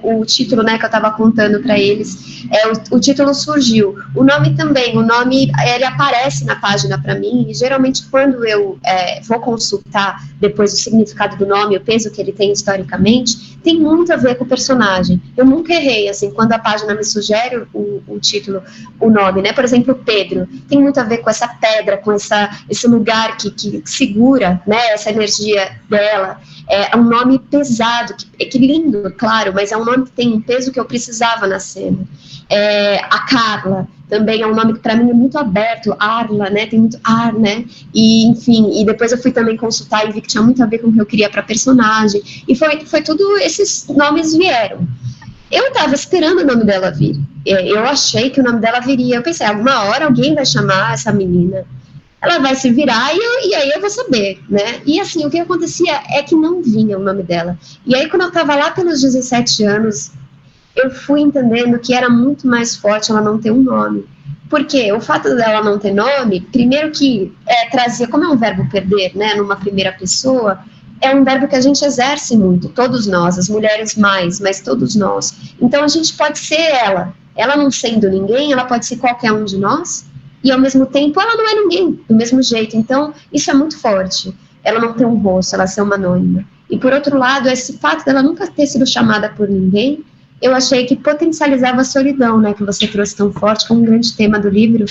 o título, né, que eu estava contando para eles, o título surgiu. O nome também, ele aparece na página para mim, e geralmente quando eu vou consultar depois o significado do nome, o peso que ele tem historicamente, tem muito a ver com o personagem. Eu nunca errei, assim, quando a página me sugere o título, o nome, né, por exemplo, Pedro, tem muito a ver com essa pedra, com esse lugar que segura, né, essa energia dela. É um nome pesado, que lindo, claro, mas é um nome que tem um peso que eu precisava na cena. A Carla também é um nome que para mim é muito aberto, Arla, né, tem muito ar, né, e enfim, e depois eu fui também consultar e vi que tinha muito a ver com o que eu queria para personagem, e foi tudo, esses nomes vieram. Eu estava esperando o nome dela vir, eu achei que o nome dela viria, eu pensei, alguma hora alguém vai chamar essa menina, ela vai se virar e aí eu vou saber, né? E assim, o que acontecia é que não vinha o nome dela. E aí, quando eu estava lá pelos 17 anos, eu fui entendendo que era muito mais forte ela não ter um nome. Porque o fato dela não ter nome, primeiro que trazia, como é um verbo perder, né, numa primeira pessoa, é um verbo que a gente exerce muito, todos nós, as mulheres mais, mas todos nós. Então, a gente pode ser ela. Ela não sendo ninguém, ela pode ser qualquer um de nós, e ao mesmo tempo ela não é ninguém, do mesmo jeito. Então isso é muito forte, ela não ter um rosto, ela ser uma anônima. E por outro lado, esse fato dela nunca ter sido chamada por ninguém, eu achei que potencializava a solidão, né, que você trouxe tão forte, como um grande tema do livro.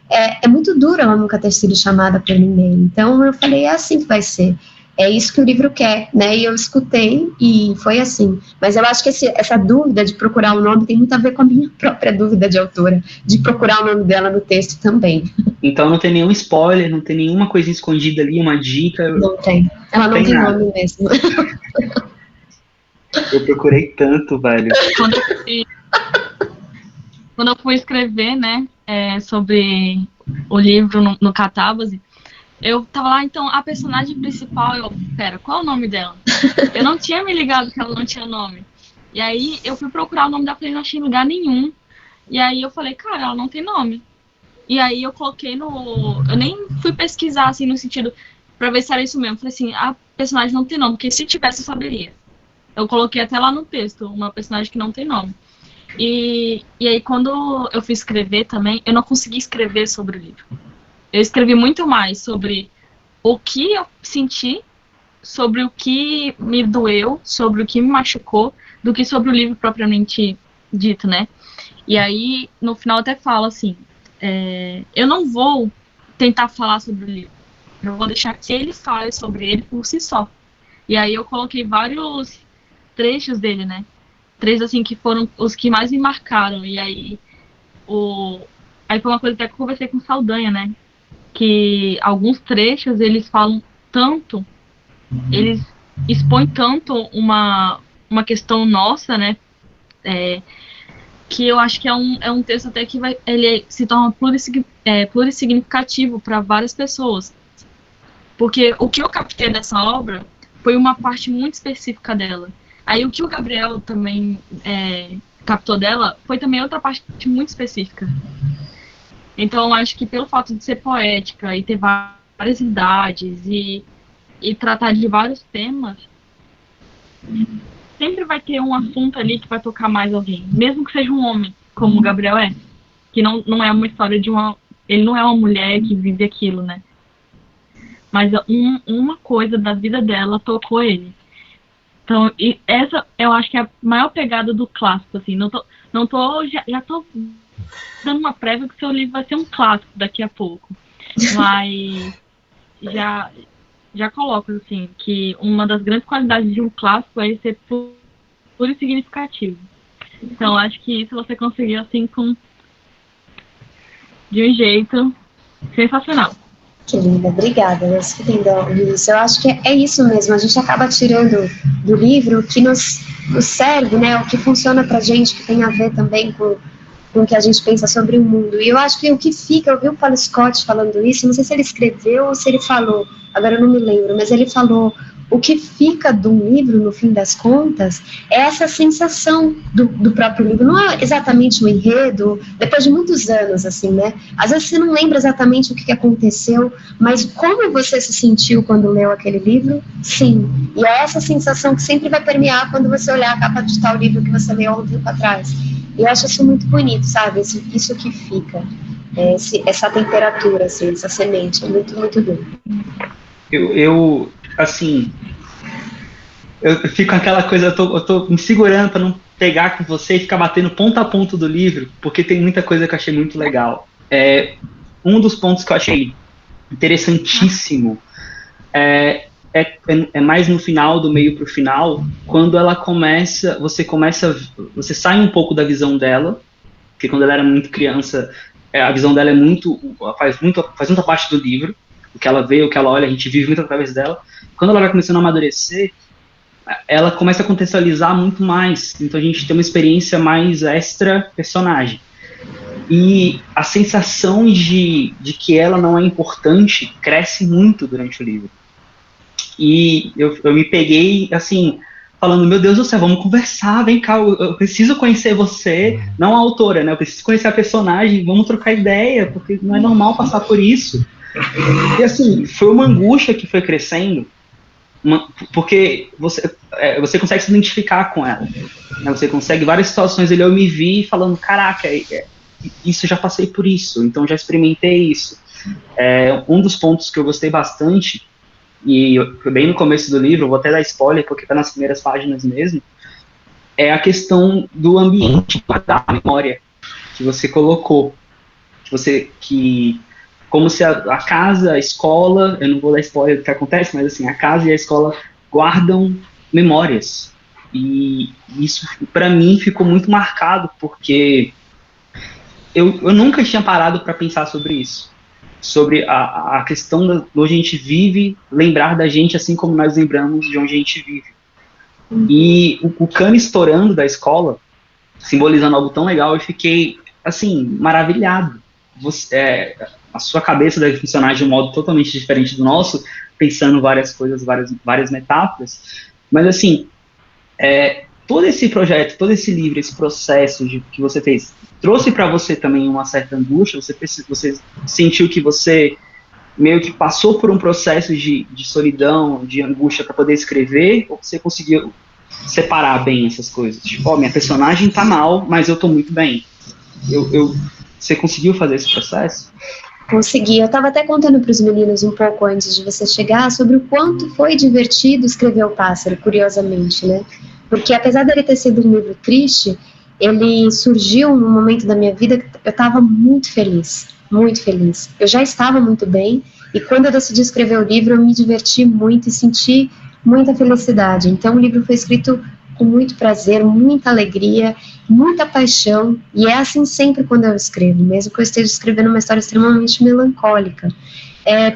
É muito duro ela nunca ter sido chamada por ninguém. Então eu falei, é assim que vai ser, é isso que o livro quer, né, e eu escutei e foi assim. Mas eu acho que essa dúvida de procurar o nome tem muito a ver com a minha própria dúvida de autora, de procurar o nome dela no texto também. Então não tem nenhum spoiler, não tem nenhuma coisa escondida ali, uma dica? Não tem, ela não tem nome mesmo. Eu procurei tanto, velho. Quando eu fui escrever, né, sobre o livro no Catarse, eu tava lá, então, a personagem principal, pera, qual é o nome dela? Eu não tinha me ligado que ela não tinha nome. E aí, eu fui procurar o nome dela e não achei em lugar nenhum. E aí, eu falei, cara, ela não tem nome. E aí, eu coloquei eu nem fui pesquisar, assim, no sentido, pra ver se era isso mesmo. Eu falei assim, a personagem não tem nome, porque se tivesse, eu saberia. Eu coloquei até lá no texto, uma personagem que não tem nome. E aí, quando eu fui escrever também, eu não consegui escrever sobre o livro. Eu escrevi muito mais sobre o que eu senti, sobre o que me doeu, sobre o que me machucou, do que sobre o livro propriamente dito, né? E aí, no final, eu até falo assim, eu não vou tentar falar sobre o livro. eu vou deixar que ele fale sobre ele por si só. E aí eu coloquei vários trechos dele, né? Trechos, assim, que foram os que mais me marcaram. E aí, aí foi uma coisa até que eu conversei com o Saldanha, né? Que alguns trechos, eles falam tanto, eles expõem tanto uma questão nossa, né? Que eu acho que é um texto até que ele se torna plurissignificativo para várias pessoas. Porque o que eu captei dessa obra foi uma parte muito específica dela. Aí o que o Gabriel também captou dela foi também outra parte muito específica. Então eu acho que pelo fato de ser poética e ter várias idades e tratar de vários temas, sempre vai ter um assunto ali que vai tocar mais alguém. Mesmo que seja um homem, como o Gabriel é. Que não é uma história de uma... Ele não é uma mulher que vive aquilo, né? Mas uma coisa da vida dela tocou ele. Então, essa eu acho que é a maior pegada do clássico, assim. Já tô dando uma prévia que o seu livro vai ser um clássico daqui a pouco. Mas já coloco, assim, que uma das grandes qualidades de um clássico é ser puro e significativo. Então, acho que isso você conseguiu, assim, de um jeito sensacional. Que linda, obrigada, Luiz. Eu acho que é isso mesmo, a gente acaba tirando do livro o que nos serve, né, o que funciona pra gente, que tem a ver também com o que a gente pensa sobre o mundo. E eu acho que o que fica, eu vi o Paulo Scott falando isso, não sei se ele escreveu ou se ele falou, agora eu não me lembro, mas ele falou, o que fica do livro, no fim das contas, é essa sensação do próprio livro, não é exatamente o enredo, depois de muitos anos, assim, né, às vezes você não lembra exatamente o que aconteceu, mas como você se sentiu quando leu aquele livro, sim, e é essa sensação que sempre vai permear quando você olhar a capa de tal livro que você leu há um tempo atrás. E eu acho isso muito bonito, sabe? Isso que fica. Essa temperatura, assim, essa semente. É muito, muito lindo. Eu fico com aquela coisa, eu tô me segurando para não pegar com você e ficar batendo ponto a ponto do livro, porque tem muita coisa que eu achei muito legal. Um dos pontos que eu achei interessantíssimo é mais no final, do meio pro final, quando ela você sai um pouco da visão dela, porque quando ela era muito criança, a visão dela faz muita parte do livro, o que ela vê, o que ela olha, a gente vive muito através dela. Quando ela vai começando a amadurecer, ela começa a contextualizar muito mais, então a gente tem uma experiência mais extra personagem. E a sensação de que ela não é importante cresce muito durante o livro. E eu me peguei, assim, falando, meu Deus do céu, vamos conversar, vem cá, eu preciso conhecer você, não a autora, né, eu preciso conhecer a personagem, vamos trocar ideia, porque não é normal passar por isso. E assim, foi uma angústia que foi crescendo, porque você consegue se identificar com ela, né, você consegue, várias situações ali eu me vi falando, caraca, isso já passei por isso, então já experimentei isso. Um dos pontos que eu gostei bastante, e foi bem no começo do livro, vou até dar spoiler porque está nas primeiras páginas mesmo, é a questão do ambiente, da memória que você colocou, como se a casa, a escola, eu não vou dar spoiler do que acontece, mas assim, a casa e a escola guardam memórias, e isso para mim ficou muito marcado, porque eu nunca tinha parado para pensar sobre isso, sobre a questão de onde a gente vive, lembrar da gente assim como nós lembramos de onde a gente vive. E o cano estourando da escola, simbolizando algo tão legal, eu fiquei, assim, maravilhado. A sua cabeça deve funcionar de um modo totalmente diferente do nosso, pensando várias coisas, várias metáforas, mas assim, todo esse projeto, todo esse livro, esse processo que você fez, trouxe para você também uma certa angústia? Você sentiu que você meio que passou por um processo de solidão, de angústia para poder escrever, ou você conseguiu separar bem essas coisas? Tipo, minha personagem tá mal, mas eu tô muito bem. Você conseguiu fazer esse processo? Consegui. Eu estava até contando para os meninos um pouco antes de você chegar sobre o quanto foi divertido escrever O Pássaro, curiosamente, né? Porque apesar dele ter sido um livro triste, ele surgiu num momento da minha vida que eu estava muito feliz, muito feliz. Eu já estava muito bem, E quando eu decidi escrever o livro, eu me diverti muito e senti muita felicidade. Então o livro foi escrito com muito prazer, muita alegria, muita paixão, e é assim sempre quando eu escrevo, mesmo que eu esteja escrevendo uma história extremamente melancólica.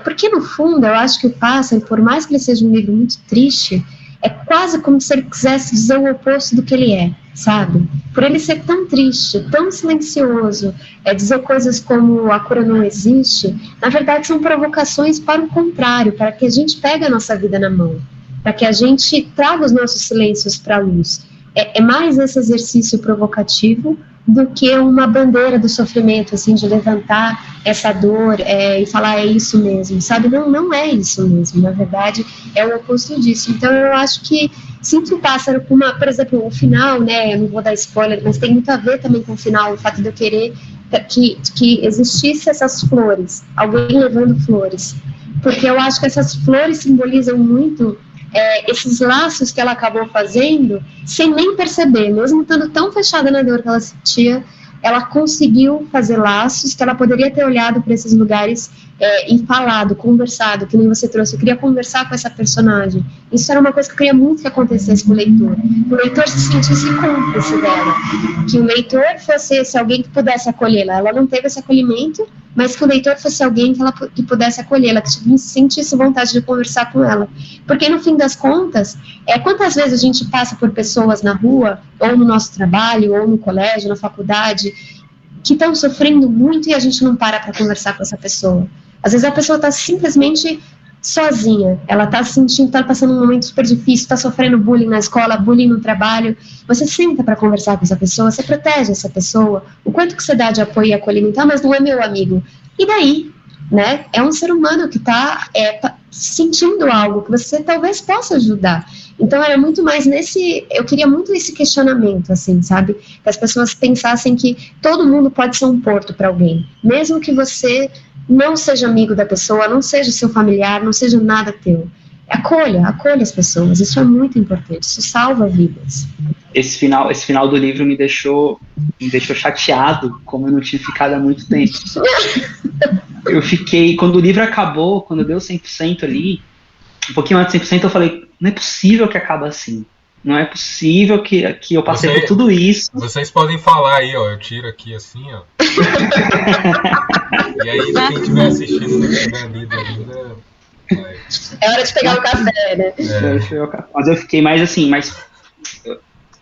Porque no fundo, eu acho que o Pássaro, por mais que ele seja um livro muito triste, é quase como se ele quisesse dizer o oposto do que ele é, sabe? Por ele ser tão triste, tão silencioso, dizer coisas como a cura não existe, na verdade são provocações para o contrário, para que a gente pegue a nossa vida na mão, para que a gente traga os nossos silêncios para a luz. É mais esse exercício provocativo do que uma bandeira do sofrimento, assim, de levantar essa dor e falar é isso mesmo, sabe? Não é isso mesmo, na verdade é o oposto disso. Então eu acho que Sinto o Pássaro com por exemplo, o final, né, eu não vou dar spoiler, mas tem muito a ver também com o final, o fato de eu querer que existisse essas flores, alguém levando flores, porque eu acho que essas flores simbolizam muito esses laços que ela acabou fazendo, sem nem perceber, mesmo estando tão fechada na dor que ela sentia, ela conseguiu fazer laços que ela poderia ter olhado para esses lugares e falado, conversado, que nem você trouxe. Eu queria conversar com essa personagem. Isso era uma coisa que eu queria muito que acontecesse com o leitor se sentisse cúmplice dela, que o leitor fosse alguém que pudesse acolhê-la. Ela não teve esse acolhimento, mas que o leitor fosse alguém que pudesse acolhê-la, que sentisse vontade de conversar com ela. Porque, no fim das contas, quantas vezes a gente passa por pessoas na rua, ou no nosso trabalho, ou no colégio, na faculdade, que estão sofrendo muito e a gente não para conversar com essa pessoa. Às vezes a pessoa está simplesmente sozinha, ela está sentindo, está passando um momento super difícil, está sofrendo bullying na escola, bullying no trabalho. Você senta para conversar com essa pessoa, você protege essa pessoa, o quanto que você dá de apoio e acolhimento, mas não é meu amigo. E daí, né? É um ser humano que está sentindo algo que você talvez possa ajudar. Então era muito mais eu queria muito esse questionamento, assim, sabe? Que as pessoas pensassem que todo mundo pode ser um porto para alguém, mesmo que você não seja amigo da pessoa, não seja seu familiar, não seja nada teu. Acolha as pessoas, isso é muito importante, isso salva vidas. Esse final do livro me deixou chateado, como eu não tinha ficado há muito tempo. Eu fiquei, quando o livro acabou, quando deu 100% ali, um pouquinho mais de 100%, eu falei, não é possível que acabe assim. Não é possível que eu passei por tudo isso. Vocês podem falar aí, ó. Eu tiro aqui assim, ó. E aí, quem estiver assistindo, não estiver lido ainda. É hora de pegar o café, né? Mas eu fiquei mais assim,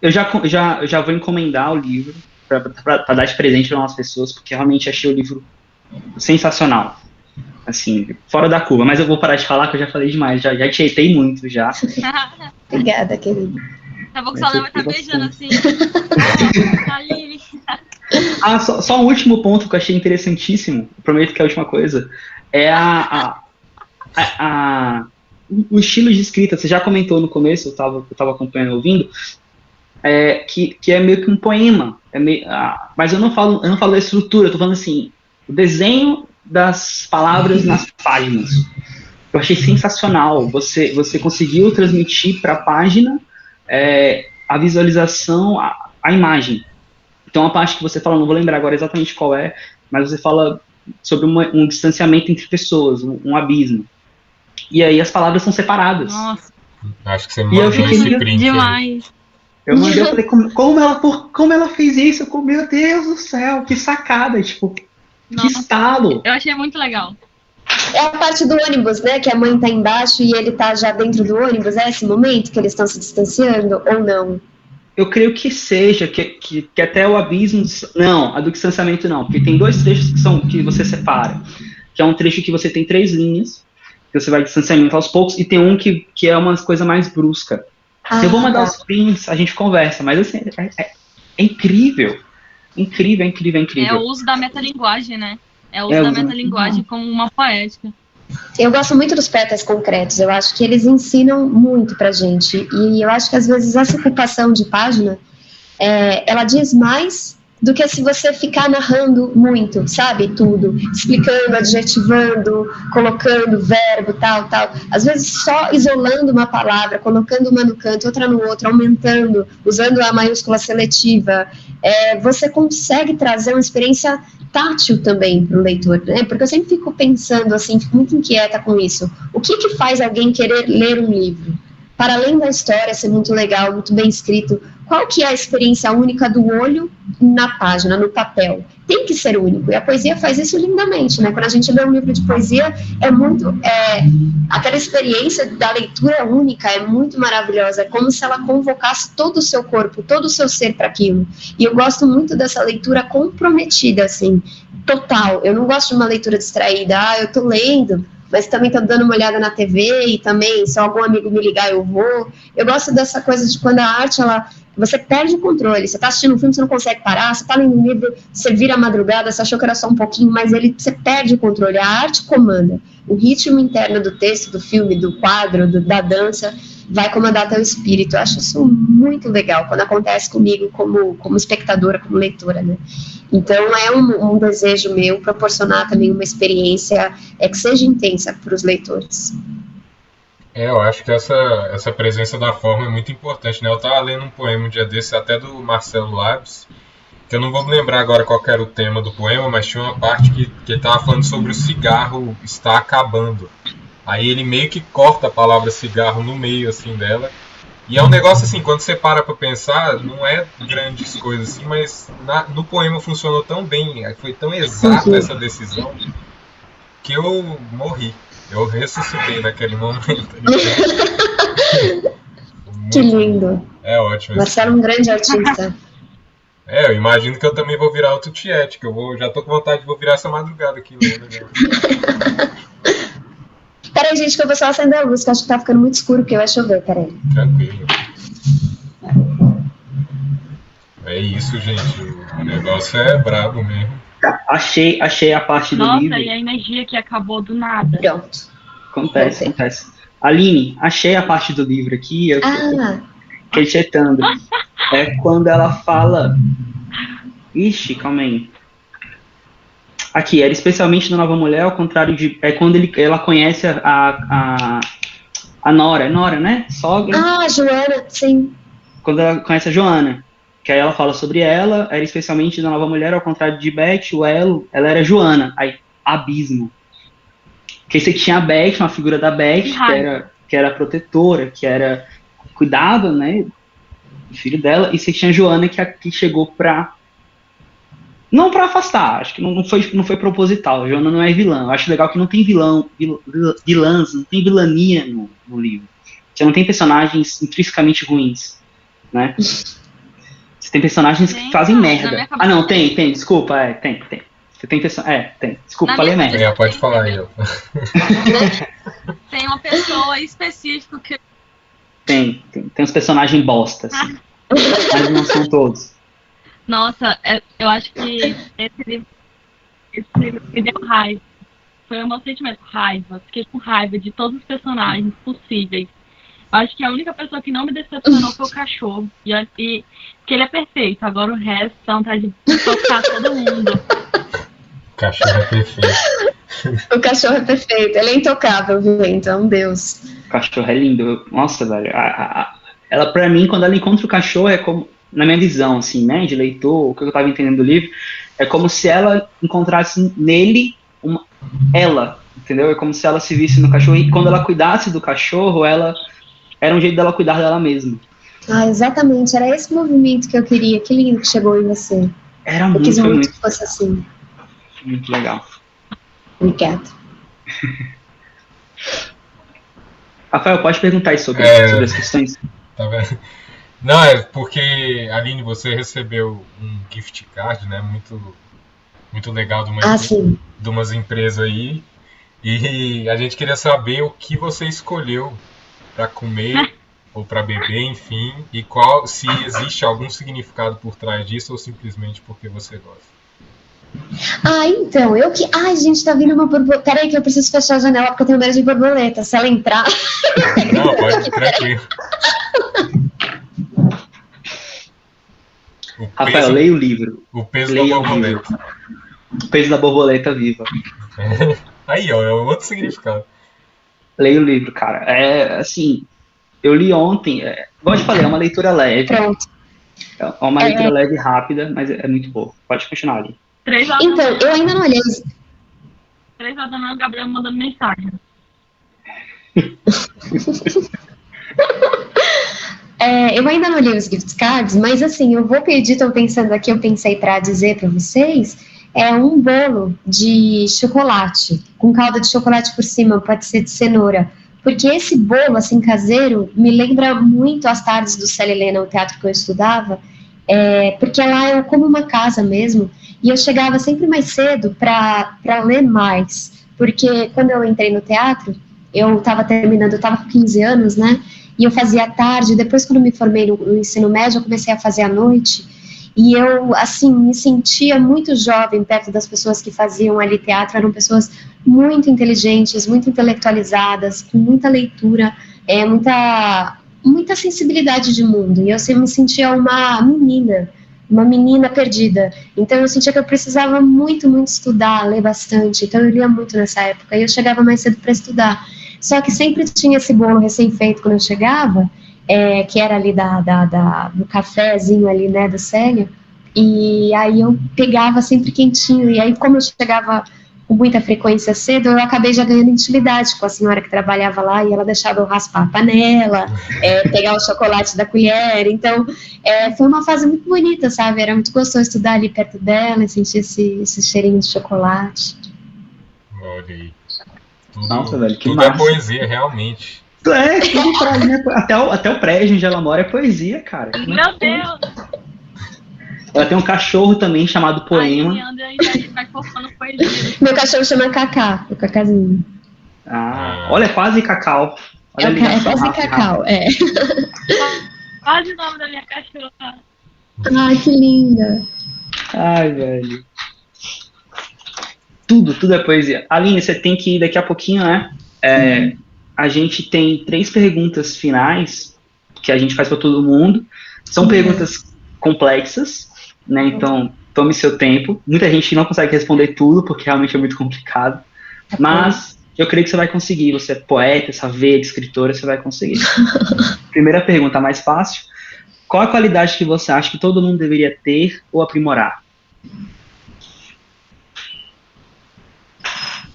eu já vou encomendar o livro para dar de presente para umas pessoas, porque realmente achei o livro sensacional. Assim, fora da curva, mas eu vou parar de falar, que eu já falei demais, já te eitei muito já. Obrigada, querido. Tá bom que só vai estar beijando assim. Ali. Só um último ponto que eu achei interessantíssimo, prometo que é a última coisa, é o estilo de escrita. Você já comentou no começo, eu tava acompanhando, ouvindo, que é meio que um poema, mas eu não falo da estrutura, eu tô falando assim, o desenho das palavras nas páginas. Eu achei sensacional. Você conseguiu transmitir para a página a visualização, a imagem. Então a parte que você fala, não vou lembrar agora exatamente qual é, mas você fala sobre um distanciamento entre pessoas, um abismo. E aí as palavras são separadas. Nossa. Acho que você mandou esse print demais. Eu mandei, eu falei, como ela fez isso? Meu Deus do céu, que sacada, tipo, que estalo. Eu achei muito legal. É a parte do ônibus, né? Que a mãe tá embaixo e ele tá já dentro do ônibus. É esse momento que eles estão se distanciando ou não? Eu creio que seja, que até o abismo... Não, a do distanciamento não. Porque tem dois trechos que você separa. Que é um trecho que você tem 3 linhas, que você vai distanciamento aos poucos, e tem um que é uma coisa mais brusca. Eu vou mandar os prints, a gente conversa, mas assim, é incrível. Incrível. É o uso da metalinguagem, né? É o uso da metalinguagem como uma poética. Eu gosto muito dos poetas concretos, eu acho que eles ensinam muito pra gente, e eu acho que às vezes essa ocupação de página, ela diz mais do que se você ficar narrando muito, sabe? Tudo, explicando, adjetivando, colocando verbo, tal. Às vezes só isolando uma palavra, colocando uma no canto, outra no outro, aumentando, usando a maiúscula seletiva, você consegue trazer uma experiência tátil também para o leitor, né? Porque eu sempre fico pensando, assim, fico muito inquieta com isso. O que faz alguém querer ler um livro? Para além da história ser muito legal, muito bem escrito, qual que é a experiência única do olho na página, no papel? Tem que ser único, e a poesia faz isso lindamente, né? Quando a gente lê um livro de poesia, aquela experiência da leitura única é muito maravilhosa, é como se ela convocasse todo o seu corpo, todo o seu ser para aquilo. E eu gosto muito dessa leitura comprometida, assim, total. Eu não gosto de uma leitura distraída, eu tô lendo, mas também tô dando uma olhada na TV, e também, se algum amigo me ligar, eu vou. Eu gosto dessa coisa de quando a arte, você perde o controle, você tá assistindo um filme, você não consegue parar, você tá lendo um livro, você vira a madrugada, você achou que era só um pouquinho, mas você perde o controle, a arte comanda. O ritmo interno do texto, do filme, do quadro, da dança, vai comandar teu espírito. Eu acho isso muito legal, quando acontece comigo como espectadora, como leitora, né? Então, é um desejo meu proporcionar também uma experiência que seja intensa para os leitores. Eu acho que essa presença da forma é muito importante, né? Eu estava lendo um poema um dia desse, até do Marcelo Labs, que eu não vou me lembrar agora qual era o tema do poema, mas tinha uma parte que ele estava falando sobre o cigarro estar acabando. Aí ele meio que corta a palavra cigarro no meio, assim, dela. E é um negócio assim, quando você para pra pensar, não é grandes coisas assim, mas no poema funcionou tão bem, foi tão exata essa decisão, que eu morri. Eu ressuscitei naquele momento. Que lindo. É ótimo. Marcelo é um grande artista. Eu imagino que eu também vou virar outro Tiete, que já tô com vontade de virar essa madrugada aqui. Peraí, gente, que eu vou só acender a luz, que acho que tá ficando muito escuro, porque vai chover, peraí. Tranquilo. É isso, gente. O negócio é brabo mesmo. Achei a parte do livro. Nossa, e a energia que acabou do nada. Pronto. Acontece. Aline, achei a parte do livro aqui, eu tô acreditando. É quando ela fala... Ixi, calma aí. Aqui, era especialmente na Nova Mulher, ao contrário de... É quando ela conhece a Nora. Nora, né? Sogra. Ah, Joana, sim. Quando ela conhece a Joana. Que aí ela fala sobre ela, era especialmente na Nova Mulher, ao contrário de Beth, o elo, ela era Joana. Aí, abismo. Porque você tinha a Beth, uma figura da Beth, que era protetora, que era cuidava, né, do filho dela, e você tinha a Joana que chegou pra... Não pra afastar, acho que não foi proposital. A Joana não é vilã. Eu acho legal que não tem vilãs, não tem vilania no livro. Você não tem personagens intrinsecamente ruins, né? Você tem personagens que fazem merda. Ah, não, tem, desculpa, tem. Você tem tem. Desculpa, falei merda. Pode falar aí, ó. Tem uma pessoa específica que... Tem uns personagens bosta, assim. Mas não são todos. Nossa, eu acho que esse livro me deu raiva. Foi o meu sentimento, raiva. Fiquei com raiva de todos os personagens possíveis. Eu acho que a única pessoa que não me decepcionou foi o cachorro. E que ele é perfeito. Agora o resto dá vontade de tocar todo mundo. O cachorro é perfeito. O cachorro é perfeito. Ele é intocável, viu? Então, Deus. O cachorro é lindo. Nossa, velho. Ela, pra mim, quando ela encontra o cachorro, é como... Na minha visão, assim, né, de leitor, o que eu tava entendendo do livro, é como se ela encontrasse nele ela, entendeu? É como se ela se visse no cachorro, e quando ela cuidasse do cachorro, era um jeito dela cuidar dela mesma. Ah, exatamente, era esse movimento que eu queria. Que lindo que chegou em você. Eu quis muito que fosse assim. Muito legal. Obrigada. Rafael, pode perguntar aí sobre as questões? Tá vendo? Não, é porque, Aline, você recebeu um gift card, né, muito, muito legal de umas empresas aí, e a gente queria saber o que você escolheu para comer ou para beber, enfim, e se existe algum significado por trás disso ou simplesmente porque você gosta. Então, Ai, gente, tá vindo uma borboleta. Peraí que eu preciso fechar a janela porque eu tenho medo de borboleta. Se ela entrar... Não, pode, tranquilo. Rafael, leia o livro. O peso Leia da o livro. borboleta. O peso da borboleta viva. Aí, ó, é outro significado. Leia o livro, cara. É, assim, eu li ontem, igual eu te falei, é uma leitura leve. Pronto. É uma leitura leve e rápida, mas é muito boa. Pode continuar ali. 3 horas Então, eu ainda não olhei. 3 horas da manhã, o Gabriel mandando mensagem. Eu ainda não li os gift cards, mas assim, eu vou pedir, estou pensando aqui, eu pensei para dizer para vocês, um bolo de chocolate, com calda de chocolate por cima, pode ser de cenoura, porque esse bolo, assim, caseiro, me lembra muito as tardes do Célia Helena, o teatro que eu estudava, porque lá é como uma casa mesmo, e eu chegava sempre mais cedo para ler mais, porque quando eu entrei no teatro, eu estava com 15 anos, né, e eu fazia à tarde, depois quando me formei no ensino médio, eu comecei a fazer à noite, e eu, assim, me sentia muito jovem perto das pessoas que faziam ali teatro, eram pessoas muito inteligentes, muito intelectualizadas, com muita leitura, muita sensibilidade de mundo, e eu me sentia uma menina perdida, então eu sentia que eu precisava muito, muito estudar, ler bastante, então eu lia muito nessa época, e eu chegava mais cedo para estudar, só que sempre tinha esse bolo recém-feito quando eu chegava, que era ali do cafezinho ali, né, da Célia, e aí eu pegava sempre quentinho, e aí como eu chegava com muita frequência cedo, eu acabei já ganhando intimidade com a senhora que trabalhava lá, e ela deixava eu raspar a panela, pegar o chocolate da colher, então foi uma fase muito bonita, sabe, era muito gostoso estudar ali perto dela, e sentir esse cheirinho de chocolate. Olha aí. Nossa, velho, que tudo massa. É poesia, realmente. Tudo pra mim, até o prédio onde ela mora é poesia, cara. Meu Deus! Ela tem um cachorro também chamado Poema. Vai fofando poesia. Meu cachorro chama Cacá, o Cacazinho. Olha, é quase Cacau. Olha É quase Cacau, Quase o nome da minha cachorra. Ai, que linda. Ai, velho. Tudo é poesia. Aline, você tem que ir daqui a pouquinho, né? A gente tem 3 perguntas finais que a gente faz para todo mundo. São perguntas complexas, né? Então, tome seu tempo. Muita gente não consegue responder tudo, porque realmente é muito complicado. Mas eu creio que você vai conseguir. Você é poeta, essa veia de escritora, você vai conseguir. Primeira pergunta, mais fácil. Qual a qualidade que você acha que todo mundo deveria ter ou aprimorar?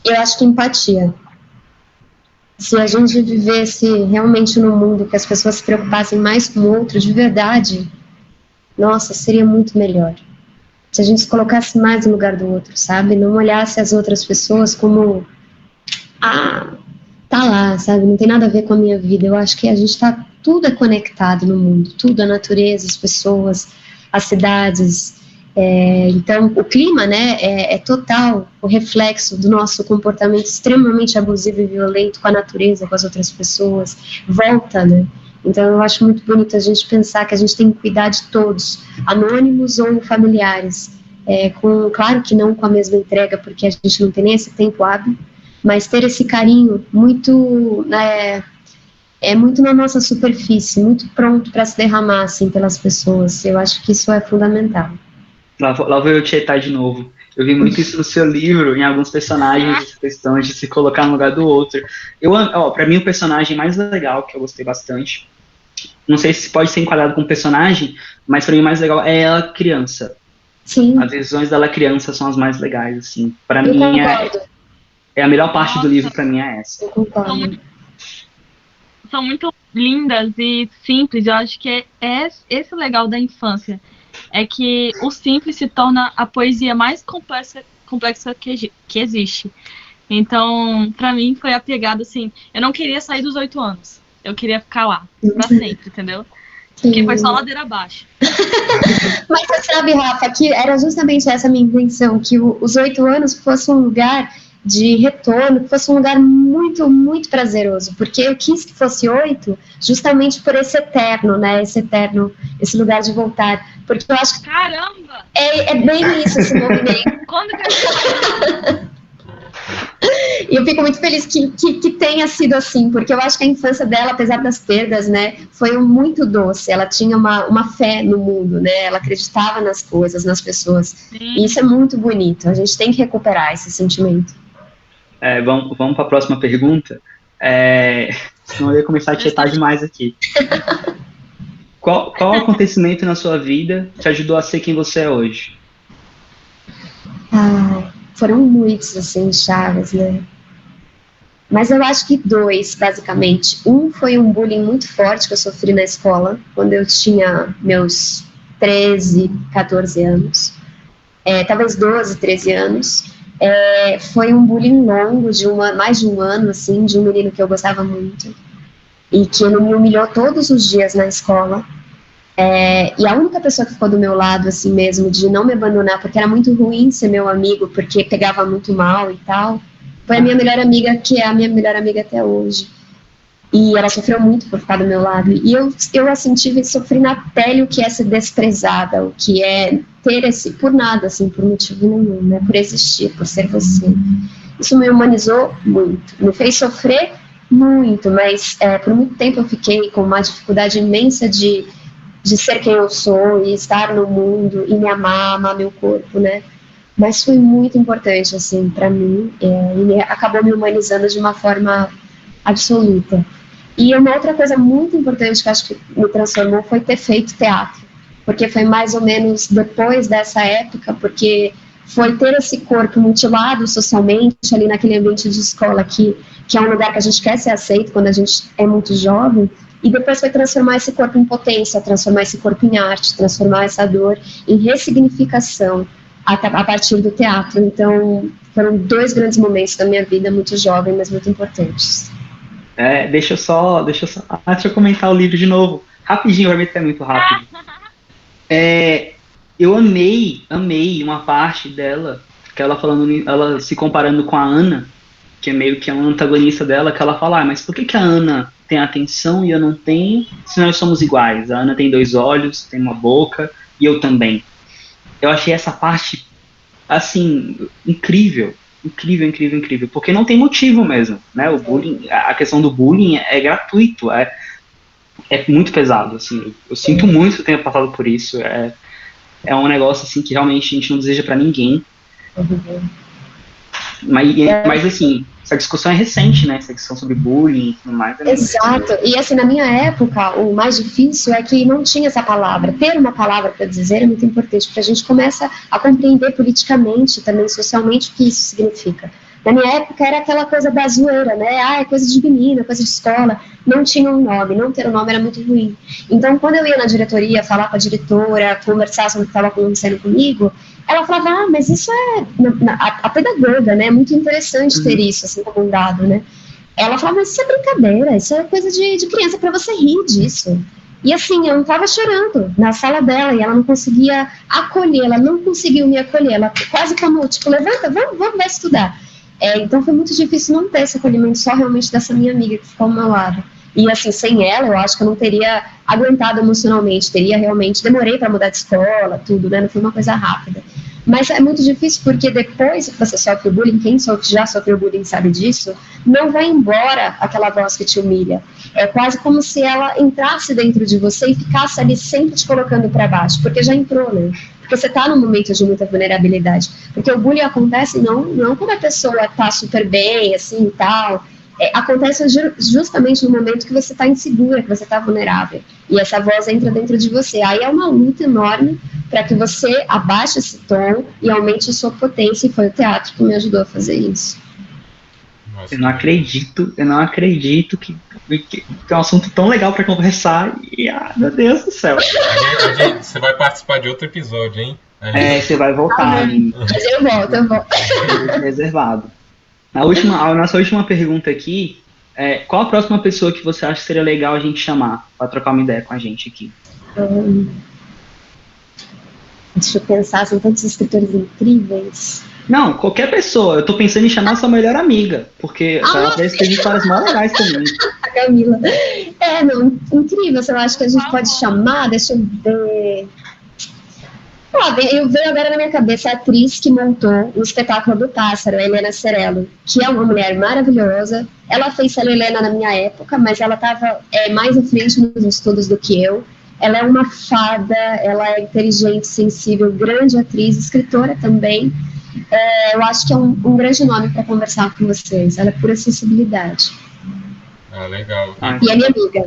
Eu acho que empatia. Se a gente vivesse realmente num mundo que as pessoas se preocupassem mais com o outro de verdade, nossa, seria muito melhor. Se a gente se colocasse mais no lugar do outro, sabe? Não olhasse as outras pessoas como, tá lá, sabe? Não tem nada a ver com a minha vida. Eu acho que a gente tudo é conectado no mundo, tudo, a natureza, as pessoas, as cidades. Então, o clima, né, é total o reflexo do nosso comportamento extremamente abusivo e violento com a natureza, com as outras pessoas, volta, né, então eu acho muito bonito a gente pensar que a gente tem que cuidar de todos, anônimos ou familiares, claro que não com a mesma entrega, porque a gente não tem nem esse tempo hábil, mas ter esse carinho muito, muito na nossa superfície, muito pronto para se derramar, assim, pelas pessoas, eu acho que isso é fundamental. Lá vou eu tietar de novo. Eu vi muito isso no seu livro, em alguns personagens, essa questão de se colocar no lugar do outro. Pra mim, o personagem mais legal, que eu gostei bastante, não sei se pode ser enquadrado como personagem, mas pra mim o mais legal é ela criança. Sim. As visões dela criança são as mais legais, assim. Pra mim, a melhor parte do livro, pra mim, é essa. Eu concordo. São muito lindas e simples. Eu acho que é esse o legal da infância. É que o simples se torna a poesia mais complexa que existe. Então, pra mim, foi a pegada, assim, eu não queria sair dos 8 anos. Eu queria ficar lá, pra sempre, entendeu? Porque foi só ladeira abaixo. Mas você sabe, Rafa, que era justamente essa minha intenção, que os 8 anos fosse um lugar de retorno, que fosse um lugar muito, muito prazeroso, porque eu quis que fosse 8, justamente por esse eterno, né, esse lugar de voltar, porque eu acho que... Caramba! É bem isso, esse movimento. Quando que eu... E eu fico muito feliz que tenha sido assim, porque eu acho que a infância dela, apesar das perdas, né, foi muito doce. Ela tinha uma fé no mundo, né? Ela acreditava nas coisas, nas pessoas. Sim. E isso é muito bonito. A gente tem que recuperar esse sentimento. Vamos para a próxima pergunta. Senão eu ia começar a tietar demais aqui. Qual acontecimento na sua vida te ajudou a ser quem você é hoje? Foram muitos, assim, chaves, né? Mas eu acho que 2, basicamente. Um foi um bullying muito forte que eu sofri na escola, quando eu tinha meus 13, 14 anos. Talvez 12, 13 anos. Foi um bullying longo, mais de um ano, assim, de um menino que eu gostava muito. E que ele me humilhou todos os dias na escola. E a única pessoa que ficou do meu lado, assim mesmo, de não me abandonar, porque era muito ruim ser meu amigo, porque pegava muito mal e tal, foi a minha melhor amiga, que é a minha melhor amiga até hoje. E ela sofreu muito por ficar do meu lado. E eu assim, sofri na pele o que é ser desprezada, o que é ter por nada, assim, por motivo nenhum, né? Por existir, por ser você. Isso me humanizou muito, me fez sofrer muito, mas por muito tempo eu fiquei com uma dificuldade imensa de ser quem eu sou e estar no mundo e me amar meu corpo, né? Mas foi muito importante, assim, para mim, e acabou me humanizando de uma forma absoluta. E uma outra coisa muito importante que acho que me transformou foi ter feito teatro, porque foi mais ou menos depois dessa época, porque foi ter esse corpo mutilado socialmente ali naquele ambiente de escola que é um lugar que a gente quer ser aceito quando a gente é muito jovem, e depois foi transformar esse corpo em potência, transformar esse corpo em arte, transformar essa dor em ressignificação a partir do teatro. Então, foram 2 grandes momentos da minha vida, muito jovem, mas muito importantes. Deixa eu comentar o livro de novo. Rapidinho, vai meter muito rápido. Eu amei uma parte dela, que ela se comparando com a Ana, que é meio que uma antagonista dela, que ela fala, mas por que a Ana tem atenção e eu não tenho, se nós somos iguais? A Ana tem 2 olhos, tem uma boca, e eu também. Eu achei essa parte, assim, incrível, porque não tem motivo mesmo, né? O bullying, a questão do bullying é gratuito, é muito pesado, assim, eu sinto muito ter passado por isso, é um negócio, assim, que realmente a gente não deseja pra ninguém. Mas assim, essa discussão é recente, né? Essa discussão sobre bullying e tudo mais. Exato. E assim, na minha época, o mais difícil é que não tinha essa palavra. Ter uma palavra para dizer é muito importante, porque a gente começa a compreender politicamente, também socialmente, o que isso significa. Na minha época era aquela coisa da zoeira, né? É coisa de menina, coisa de escola. Não tinha um nome, não ter um nome era muito ruim. Então, quando eu ia na diretoria, falar com a diretora, conversar sobre o que estava acontecendo comigo, ela falava, mas isso é a pedagoga, né? É muito interessante ter isso, assim, como um dado, né? Ela falava, mas isso é brincadeira, isso é coisa de criança, para você rir disso. E assim, eu estava chorando na sala dela e ela não conseguia acolher, ela não conseguiu me acolher, ela quase como, tipo, levanta, vamos vai estudar. Então foi muito difícil não ter esse acolhimento só realmente dessa minha amiga que ficou ao meu lado. E assim, sem ela, eu acho que eu não teria aguentado emocionalmente, demorei para mudar de escola, tudo, né, não foi uma coisa rápida. Mas é muito difícil porque depois que você sofre o bullying, quem já sofreu bullying sabe disso, não vai embora aquela voz que te humilha. É quase como se ela entrasse dentro de você e ficasse ali sempre te colocando para baixo, porque já entrou, né? Porque você está num momento de muita vulnerabilidade. Porque o bullying acontece não quando a pessoa está super bem, assim, e tal. Acontece justamente no momento que você está insegura, que você está vulnerável. E essa voz entra dentro de você. Aí é uma luta enorme para que você abaixe esse tom e aumente a sua potência. E foi o teatro que me ajudou a fazer isso. Eu não acredito que é um assunto tão legal para conversar. E, meu Deus do céu. Você vai participar de outro episódio, hein? Você vai voltar. Mas eu volto. Reservado. A nossa última pergunta aqui é: qual a próxima pessoa que você acha que seria legal a gente chamar para trocar uma ideia com a gente aqui? Deixa eu pensar, são tantos escritores incríveis. Não, qualquer pessoa. Eu tô pensando em chamar a sua melhor amiga, porque ela parece ter histórias mó legais também. A Camila. Incrível. Eu acho que a gente pode chamar, deixa eu ver. Eu vejo agora na minha cabeça a atriz que montou o espetáculo do Pássaro, a Helena Serello, que é uma mulher maravilhosa. Ela fez Célia Helena na minha época, mas ela estava mais à frente nos estudos do que eu. Ela é uma fada, ela é inteligente, sensível, grande atriz, escritora também. Eu acho que é um grande nome para conversar com vocês. Ela é pura sensibilidade. Ah, legal. E é minha amiga.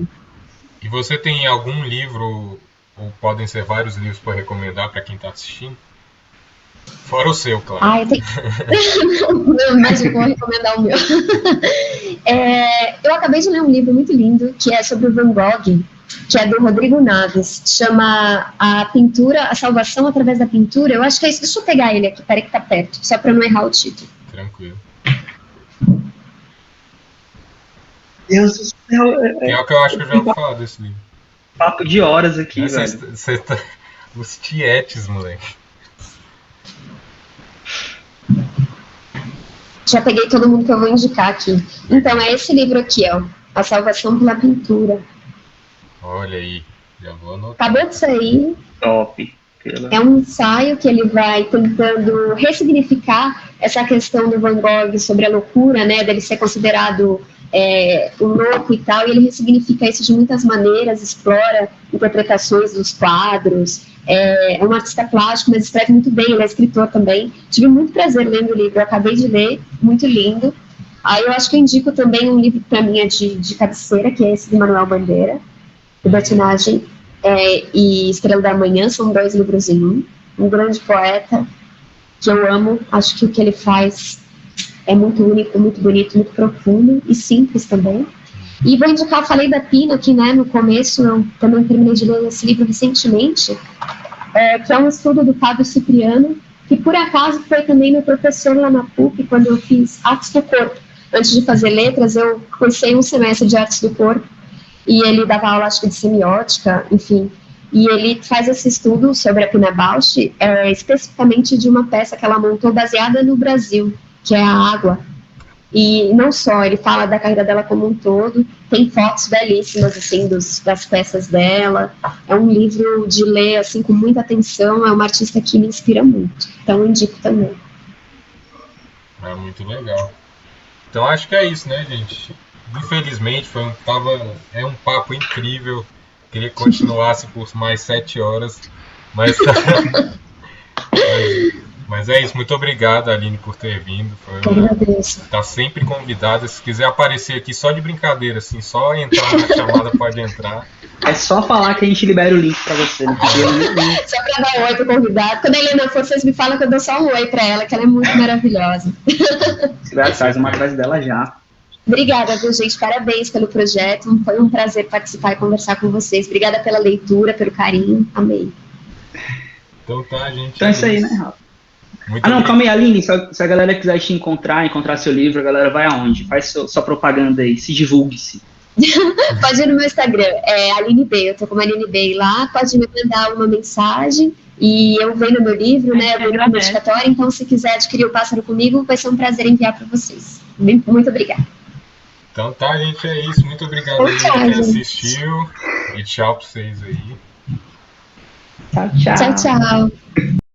E você tem algum livro, ou podem ser vários livros para recomendar para quem está assistindo? Fora o seu, claro. Eu tenho... Não, mas eu vou recomendar o meu. Eu acabei de ler um livro muito lindo, que é sobre o Van Gogh, que é do Rodrigo Naves, chama A Pintura, A Salvação através da Pintura. Eu acho que é isso. Deixa eu pegar ele aqui, peraí que tá perto, só para não errar o título. Tranquilo. Deus do céu. É o que eu acho que eu já ouvi falar desse livro. Papo de horas aqui, velho. Os tietes, moleque. Já peguei todo mundo que eu vou indicar aqui. Então, é esse livro aqui, ó, A Salvação pela Pintura. Olha aí, já vou anotar. Acabou de sair. Top. É um ensaio que ele vai tentando ressignificar essa questão do Van Gogh sobre a loucura, né, dele ser considerado um louco e tal, e ele ressignifica isso de muitas maneiras, explora interpretações dos quadros, é um artista plástico, mas escreve muito bem, ele é escritor também. Tive muito prazer lendo o livro, eu acabei de ler, muito lindo. Aí eu acho que eu indico também um livro para mim de cabeceira, que é esse de Manuel Bandeira, Libertinagem e Estrela da Manhã, são 2 livros em um grande poeta, que eu amo, acho que o que ele faz é muito único, muito bonito, muito profundo e simples também. E vou indicar, falei da Pina aqui, né, no começo, eu também terminei de ler esse livro recentemente, que é um estudo do Fábio Cipriano, que por acaso foi também meu professor lá na PUC, quando eu fiz Artes do Corpo. Antes de fazer letras, eu cursei um semestre de Artes do Corpo, e ele dava aula, acho que de semiótica, enfim, e ele faz esse estudo sobre a Pina Bausch, especificamente de uma peça que ela montou baseada no Brasil, que é a Água. E não só, ele fala da carreira dela como um todo, tem fotos belíssimas, assim, das peças dela, é um livro de ler, assim, com muita atenção, é uma artista que me inspira muito, então eu indico também. Muito legal. Então acho que é isso, né, gente? Infelizmente, é um papo incrível, queria que continuasse por mais 7 horas, mas... Mas é isso, muito obrigado, Aline, por ter vindo. Tá sempre convidada. Se quiser aparecer aqui só de brincadeira, assim, só entrar na chamada, pode entrar. É só falar que a gente libera o link pra você. Né? Só pra dar um oi pro convidado. Quando a Helena for, vocês me falam que eu dou só um oi pra ela, que ela é muito maravilhosa. Faz uma atrás dela já. Obrigada, viu, gente? Parabéns pelo projeto. Foi um prazer participar e conversar com vocês. Obrigada pela leitura, pelo carinho. Amei. Então tá, gente. Então é isso aí, né, Rafa? Calma aí, Aline, se a galera quiser te encontrar seu livro, a galera vai aonde? Faz sua propaganda aí, se divulgue-se. Pode ir no meu Instagram, Aline Bey, eu tô como Aline Bey lá, pode me mandar uma mensagem e eu vendo meu livro, né, eu vendo no dedicatório, então se quiser adquirir o Pássaro comigo, vai ser um prazer enviar para vocês. Muito obrigada. Então tá, gente, é isso, muito obrigado a quem assistiu e tchau pra vocês aí. Tchau. Tchau.